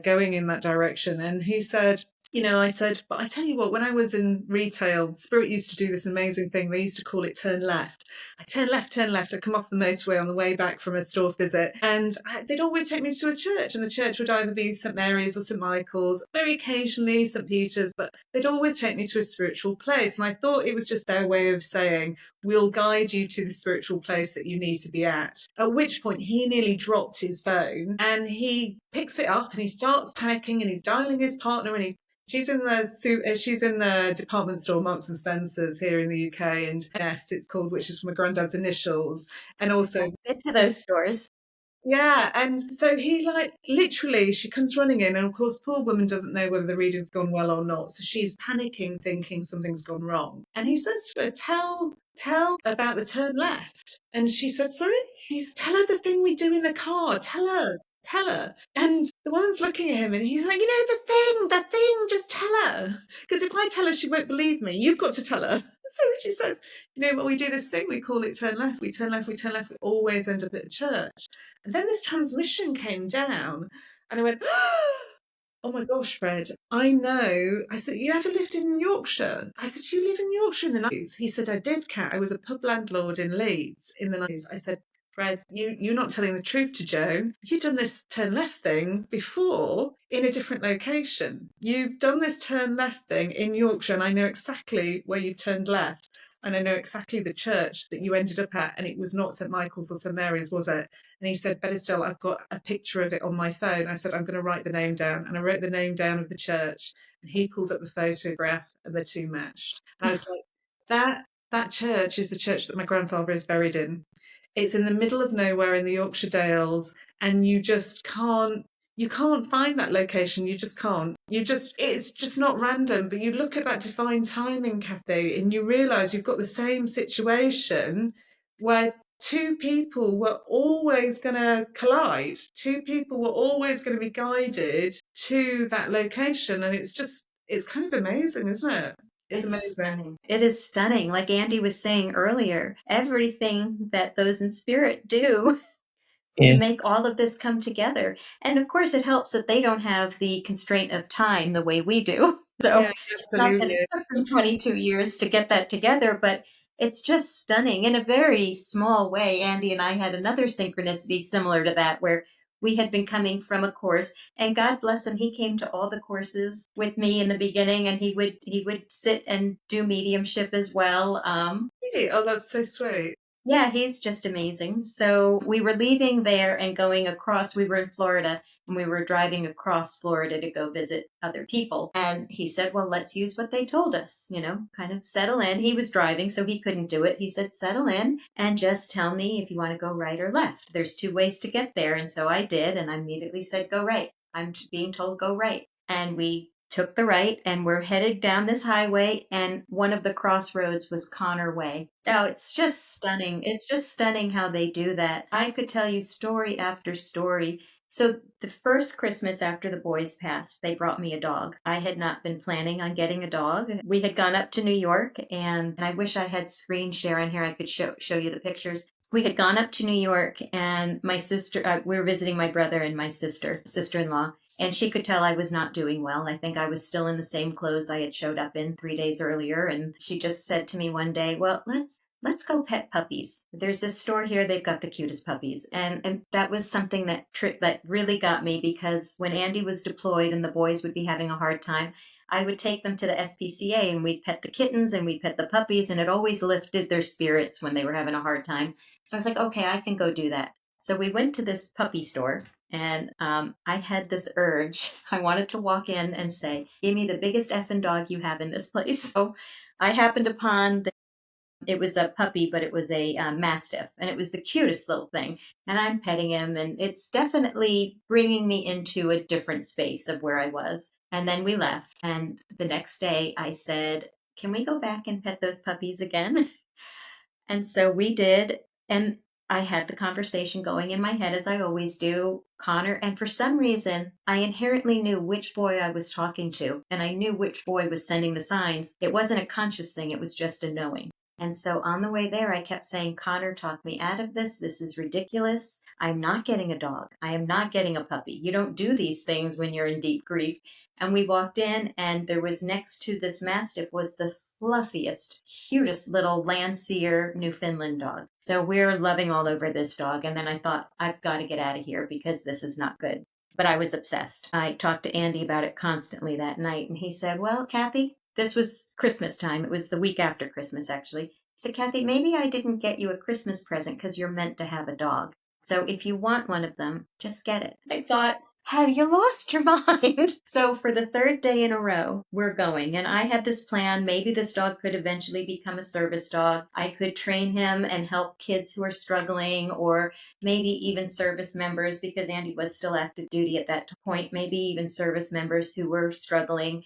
Speaker 1: going in that direction. And he said, I said, but I tell you what, when I was in retail, Spirit used to do this amazing thing. They used to call it turn left. I turn left. I come off the motorway on the way back from a store visit, and they'd always take me to a church, and the church would either be St Mary's or St Michael's, very occasionally St Peter's, but they'd always take me to a spiritual place. And I thought it was just their way of saying, we'll guide you to the spiritual place that you need to be at. At which point he nearly dropped his phone, and he picks it up and he starts panicking and he's dialing his partner, and she's in the department store Marks and Spencer's here in the UK, and yes, it's called, which is my granddad's initials, and also
Speaker 2: I've been to those stores.
Speaker 1: yeah. And so he literally, she comes running in, and of course, poor woman doesn't know whether the reading's gone well or not, so she's panicking, thinking something's gone wrong. And he says to her, tell about the turn left. And she said, sorry? Tell her the thing we do in the car. Tell her. And the woman's looking at him and he's like, the thing, just tell her. Because if I tell her, she won't believe me. You've got to tell her. So she says, when we do this thing, we call it turn left. We turn left. We always end up at a church. And then this transmission came down and I went, oh my gosh, Fred, I know. I said, you ever lived in Yorkshire? I said, you live in Yorkshire in the 90s? He said, I did, Kat. I was a pub landlord in Leeds in the 90s. I said, Fred, you're not telling the truth to Joan. You've done this turn left thing before in a different location. You've done this turn left thing in Yorkshire, and I know exactly where you turned left. And I know exactly the church that you ended up at, and it was not St Michael's or St Mary's, was it? And he said, better still, I've got a picture of it on my phone. I said, I'm going to write the name down. And I wrote the name down of the church, and he pulled up the photograph, and the two matched. And I was like, that church is the church that my grandfather is buried in. It's in the middle of nowhere in the Yorkshire Dales, and you can't find that location. You just can't. It's just not random. But you look at that divine timing, Kathy, and you realise you've got the same situation where two people were always going to collide. Two people were always going to be guided to that location. And it's kind of amazing, isn't it? It's amazing.
Speaker 2: Stunning. It is stunning. Like Andy was saying earlier, everything that those in spirit do to make all of this come together. And of course, it helps that they don't have the constraint of time the way we do. So
Speaker 1: yeah, absolutely.
Speaker 2: It took them 22 years to get that together, but it's just stunning in a very small way. Andy and I had another synchronicity similar to that, where we had been coming from a course, and God bless him, he came to all the courses with me in the beginning, and he would sit and do mediumship as well.
Speaker 1: Really? Oh, that's so sweet.
Speaker 2: Yeah, he's just amazing. So we were leaving there and going across. We were in Florida, and we were driving across Florida to go visit other people. And he said, well, let's use what they told us, kind of settle in. He was driving, so he couldn't do it. He said, settle in and just tell me if you want to go right or left. There's 2 ways to get there. And so I did. And I immediately said, go right. I'm being told go right. And we took the right, and we're headed down this highway, and one of the crossroads was Connor Way. Now, it's just stunning. It's just stunning how they do that. I could tell you story after story. So the first Christmas after the boys passed, they brought me a dog. I had not been planning on getting a dog. We had gone up to New York, and I wish I had screen share on here. I could show you the pictures. We had gone up to New York, and my sister, we were visiting my brother and my sister-in-law. And she could tell I was not doing well. I think I was still in the same clothes I had showed up in 3 days earlier. And she just said to me one day, well, let's go pet puppies. There's this store here. They've got the cutest puppies. And that was something that really got me, because when Andy was deployed and the boys would be having a hard time, I would take them to the SPCA and we'd pet the kittens and we'd pet the puppies, and it always lifted their spirits when they were having a hard time. So I was like, okay, I can go do that. So we went to this puppy store, and I had this urge. I wanted to walk in and say, give me the biggest effing dog you have in this place. So I happened upon it was a puppy, but it was a mastiff, and it was the cutest little thing. And I'm petting him, and it's definitely bringing me into a different space of where I was. And then we left. And the next day I said, can we go back and pet those puppies again? And so we did. And I had the conversation going in my head, as I always do, Connor. And for some reason, I inherently knew which boy I was talking to, and I knew which boy was sending the signs. It wasn't a conscious thing, it was just a knowing. And so on the way there, I kept saying, Connor, talk me out of this. This is ridiculous. I'm not getting a dog. I am not getting a puppy. You don't do these things when you're in deep grief. And we walked in, and there was, next to this mastiff, was the fluffiest, cutest little Landseer Newfoundland dog. So we're loving all over this dog. And then I thought, I've got to get out of here because this is not good. But I was obsessed. I talked to Andy about it constantly that night. And he said, well, Kathy, this was Christmas time. It was the week after Christmas, actually. He said, Kathy, maybe I didn't get you a Christmas present because you're meant to have a dog. So if you want one of them, just get it. I thought, have you lost your mind? So for the third day in a row, we're going. And I had this plan. Maybe this dog could eventually become a service dog. I could train him and help kids who are struggling, or maybe even service members, because Andy was still active duty at that point, maybe even service members who were struggling,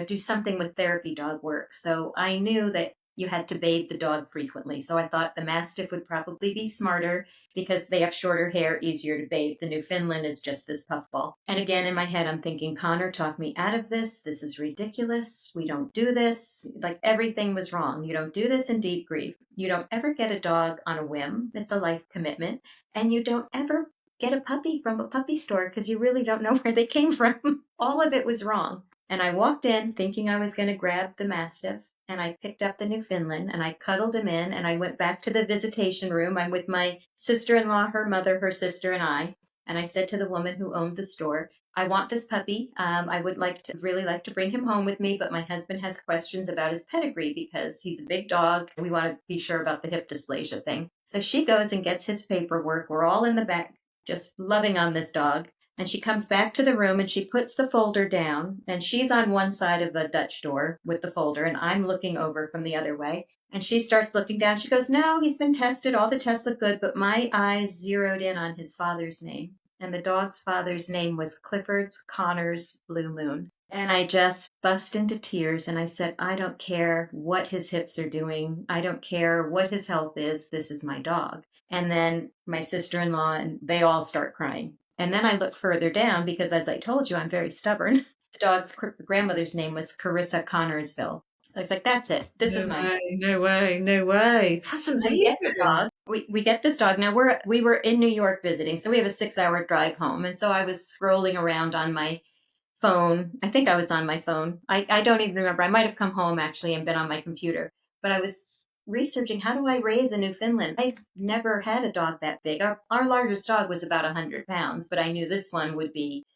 Speaker 2: do something with therapy dog work. So I knew that you had to bathe the dog frequently. So I thought the Mastiff would probably be smarter because they have shorter hair, easier to bathe. The Newfoundland is just this puffball. And again, in my head, I'm thinking, Connor, talk me out of this. This is ridiculous. We don't do this. Like, everything was wrong. You don't do this in deep grief. You don't ever get a dog on a whim. It's a life commitment. And you don't ever get a puppy from a puppy store because you really don't know where they came from. All of it was wrong. And I walked in thinking I was going to grab the Mastiff, and I picked up the Newfoundland and I cuddled him in, and I went back to the visitation room. I'm with my sister-in-law, her mother, her sister, and I. And I said to the woman who owned the store, I want this puppy. I would really like to bring him home with me, but my husband has questions about his pedigree because he's a big dog. We want to be sure about the hip dysplasia thing. So she goes and gets his paperwork. We're all in the back just loving on this dog. And she comes back to the room and she puts the folder down, and she's on one side of the Dutch door with the folder, and I'm looking over from the other way. And she starts looking down. She goes, no, he's been tested. All the tests look good. But my eyes zeroed in on his father's name. And the dog's father's name was Clifford's Connor's Blue Moon. And I just bust into tears, and I said, I don't care what his hips are doing. I don't care what his health is. This is my dog. And then my sister-in-law, and they all start crying. And then I look further down because, as I told you, I'm very stubborn. The dog's grandmother's name was Carissa Connorsville. So I was like, that's it. This is my...
Speaker 1: No way. That's amazing.
Speaker 2: We get the dog. We get this dog. Now, we were in New York visiting, so we have a 6-hour drive home. And so I was scrolling around on my phone. I think I was on my phone. I don't even remember. I might have come home, actually, and been on my computer. But I was researching, how do I raise a Newfoundland? I've never had a dog that big. Our largest dog was about 100 pounds, but I knew this one would be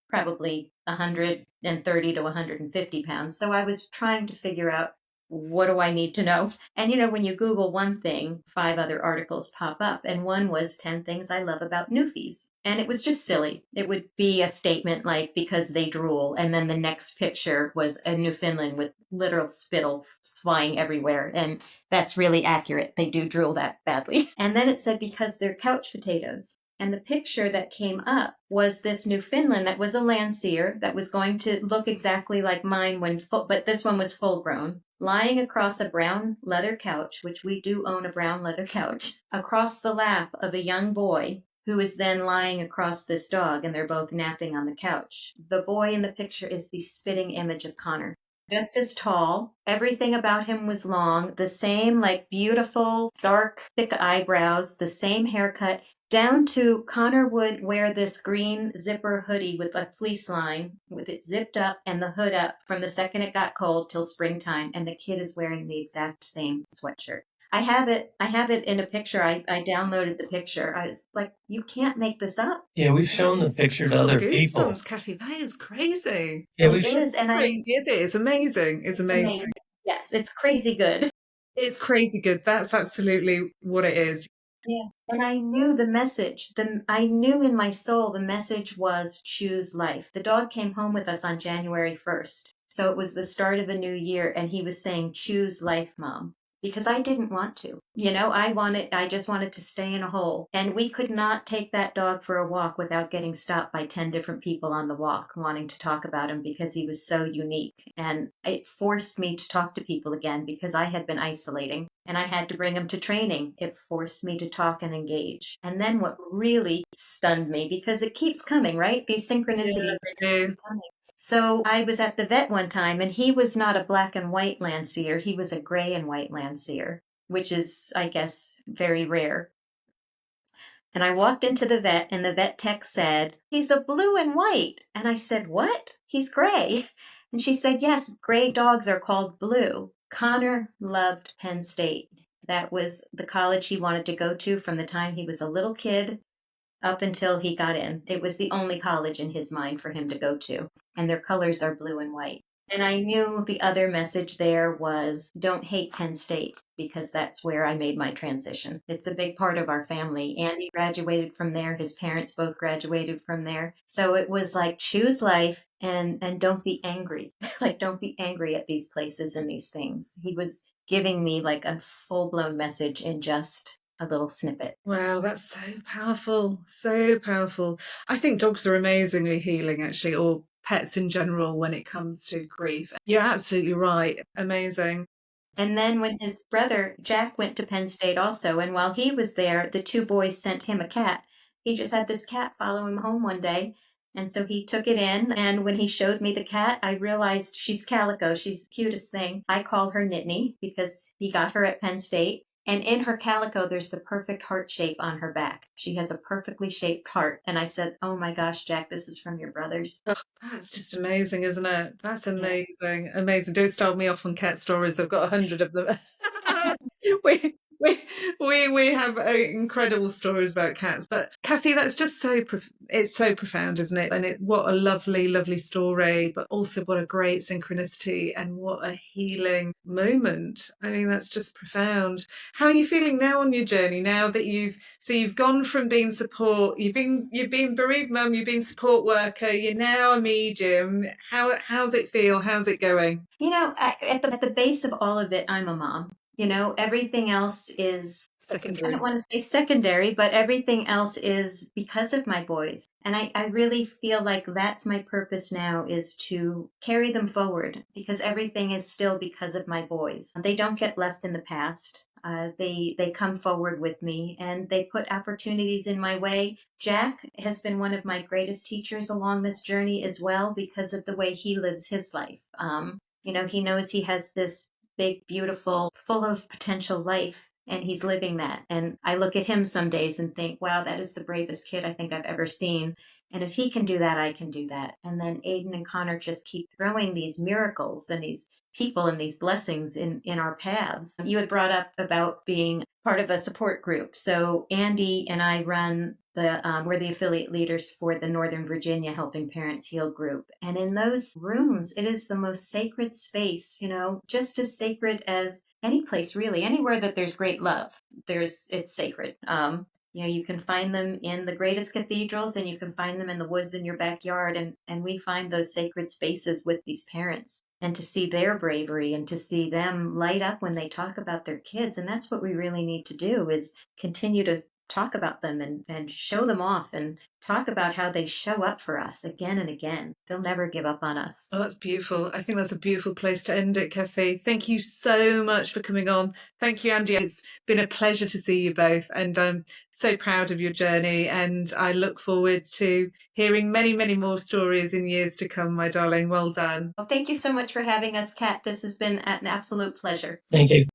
Speaker 2: probably 130 to 150 pounds. So I was trying to figure out, what do I need to know? And when you Google one thing, 5 other articles pop up. And one was 10 things I love about Newfies. And it was just silly. It would be a statement like, because they drool. And then the next picture was a Newfoundland with literal spittle flying everywhere. And that's really accurate. They do drool that badly. And then it said, because they're couch potatoes. And the picture that came up was this Newfoundland that was a Landseer that was going to look exactly like mine but this one was full grown, lying across a brown leather couch, which we do own a brown leather couch, across the lap of a young boy who is then lying across this dog, and they're both napping on the couch. The boy in the picture is the spitting image of Connor. Just as tall. Everything about him was long. The same, beautiful, dark, thick eyebrows, the same haircut. down to Connor would wear this green zipper hoodie with a fleece line with it zipped up and the hood up from the second it got cold till springtime. And the kid is wearing the exact same sweatshirt. I have it in a picture. I downloaded the picture. I was like, you can't make this up.
Speaker 3: Yeah, we've shown the picture to other people.
Speaker 1: Goosebumps, Kathy. That is crazy.
Speaker 3: Yeah,
Speaker 2: It is, and
Speaker 1: Crazy, is it? It's amazing. It's amazing.
Speaker 2: Yes, it's crazy good.
Speaker 1: It's crazy good. That's absolutely what it is.
Speaker 2: Yeah. And I knew the message. I knew in my soul the message was choose life. The dog came home with us on January 1st. So it was the start of a new year, and he was saying, choose life, Mom. Because I didn't want to. I just wanted to stay in a hole. And we could not take that dog for a walk without getting stopped by 10 different people on the walk wanting to talk about him because he was so unique. And it forced me to talk to people again because I had been isolating and I had to bring him to training. It forced me to talk and engage. And then what really stunned me, because it keeps coming, right? These synchronicities keep coming. So I was at the vet one time, and he was not a black and white Landseer. He was a gray and white Landseer, which is, I guess, very rare. And I walked into the vet, and the vet tech said, he's a blue and white. And I said, what? He's gray. And she said, yes, gray dogs are called blue. Connor loved Penn State. That was the college he wanted to go to from the time he was a little kid up until he got in. It was the only college in his mind for him to go to. And their colors are blue and white. And I knew the other message there was don't hate Penn State, because that's where I made my transition. It's a big part of our family. Andy graduated from there. His parents both graduated from there. So it was like choose life and don't be angry. Like don't be angry at these places and these things. He was giving me like a full-blown message in just a little snippet.
Speaker 1: Wow, that's so powerful. So powerful. I think dogs are amazingly healing, actually, or pets in general when it comes to grief. You're absolutely right. Amazing.
Speaker 2: And then when his brother Jack went to Penn State also, and while he was there, the two boys sent him a cat. He just had this cat follow him home one day. And so he took it in, and when he showed me the cat, I realized she's calico. She's the cutest thing. I call her Nittany because he got her at Penn State. And in her calico, there's the perfect heart shape on her back. She has a perfectly shaped heart. And I said, oh my gosh, Jack, this is from your brothers.
Speaker 1: Oh, that's just amazing, isn't it? That's amazing. Yeah. Amazing. Don't start me off on cat stories. I've got 100 of them. we have incredible stories about cats, but Kathy, that's just it's so profound, isn't it? And what a lovely
Speaker 2: story,
Speaker 1: but also what a great synchronicity and what a healing moment. I mean, that's just profound. How are you feeling now on your journey? Now that you've gone from being support, you've been bereaved mum, you've been support worker, you're now a medium. How's it feel? How's it going?
Speaker 2: At the base of all of it, I'm a mom. Everything else is secondary. I don't want to say secondary, but everything else is because of my boys. And I really feel like that's my purpose now, is to carry them forward, because everything is still because of my boys. They don't get left in the past. They come forward with me, and they put opportunities in my way. Jack has been one of my greatest teachers along this journey as well, because of the way he lives his life. He knows he has this big, beautiful, full of potential life, and he's living that. And I look at him some days and think, wow, that is the bravest kid I think I've ever seen. And if he can do that, I can do that. And then Aidan and Connor just keep throwing these miracles and these people and these blessings in our paths. You had brought up about being part of a support group. So Andy and I run we're the affiliate leaders for the Northern Virginia Helping Parents Heal group. And in those rooms, it is the most sacred space, just as sacred as any place, really. Anywhere that there's great love, it's sacred. You can find them in the greatest cathedrals, and you can find them in the woods in your backyard. And we find those sacred spaces with these parents, and to see their bravery and to see them light up when they talk about their kids. And that's what we really need to do, is continue to talk about them and show them off, and talk about how they show up for us again and again. They'll never give up on us.
Speaker 1: Oh, that's beautiful. I think that's a beautiful place to end it, Kathy. Thank you so much for coming on. Thank you, Andy. It's been a pleasure to see you both, and I'm so proud of your journey, and I look forward to hearing many, many more stories in years to come, my darling. Well done.
Speaker 2: Well, thank you so much for having us, Kat. This has been an absolute pleasure.
Speaker 3: Thank you.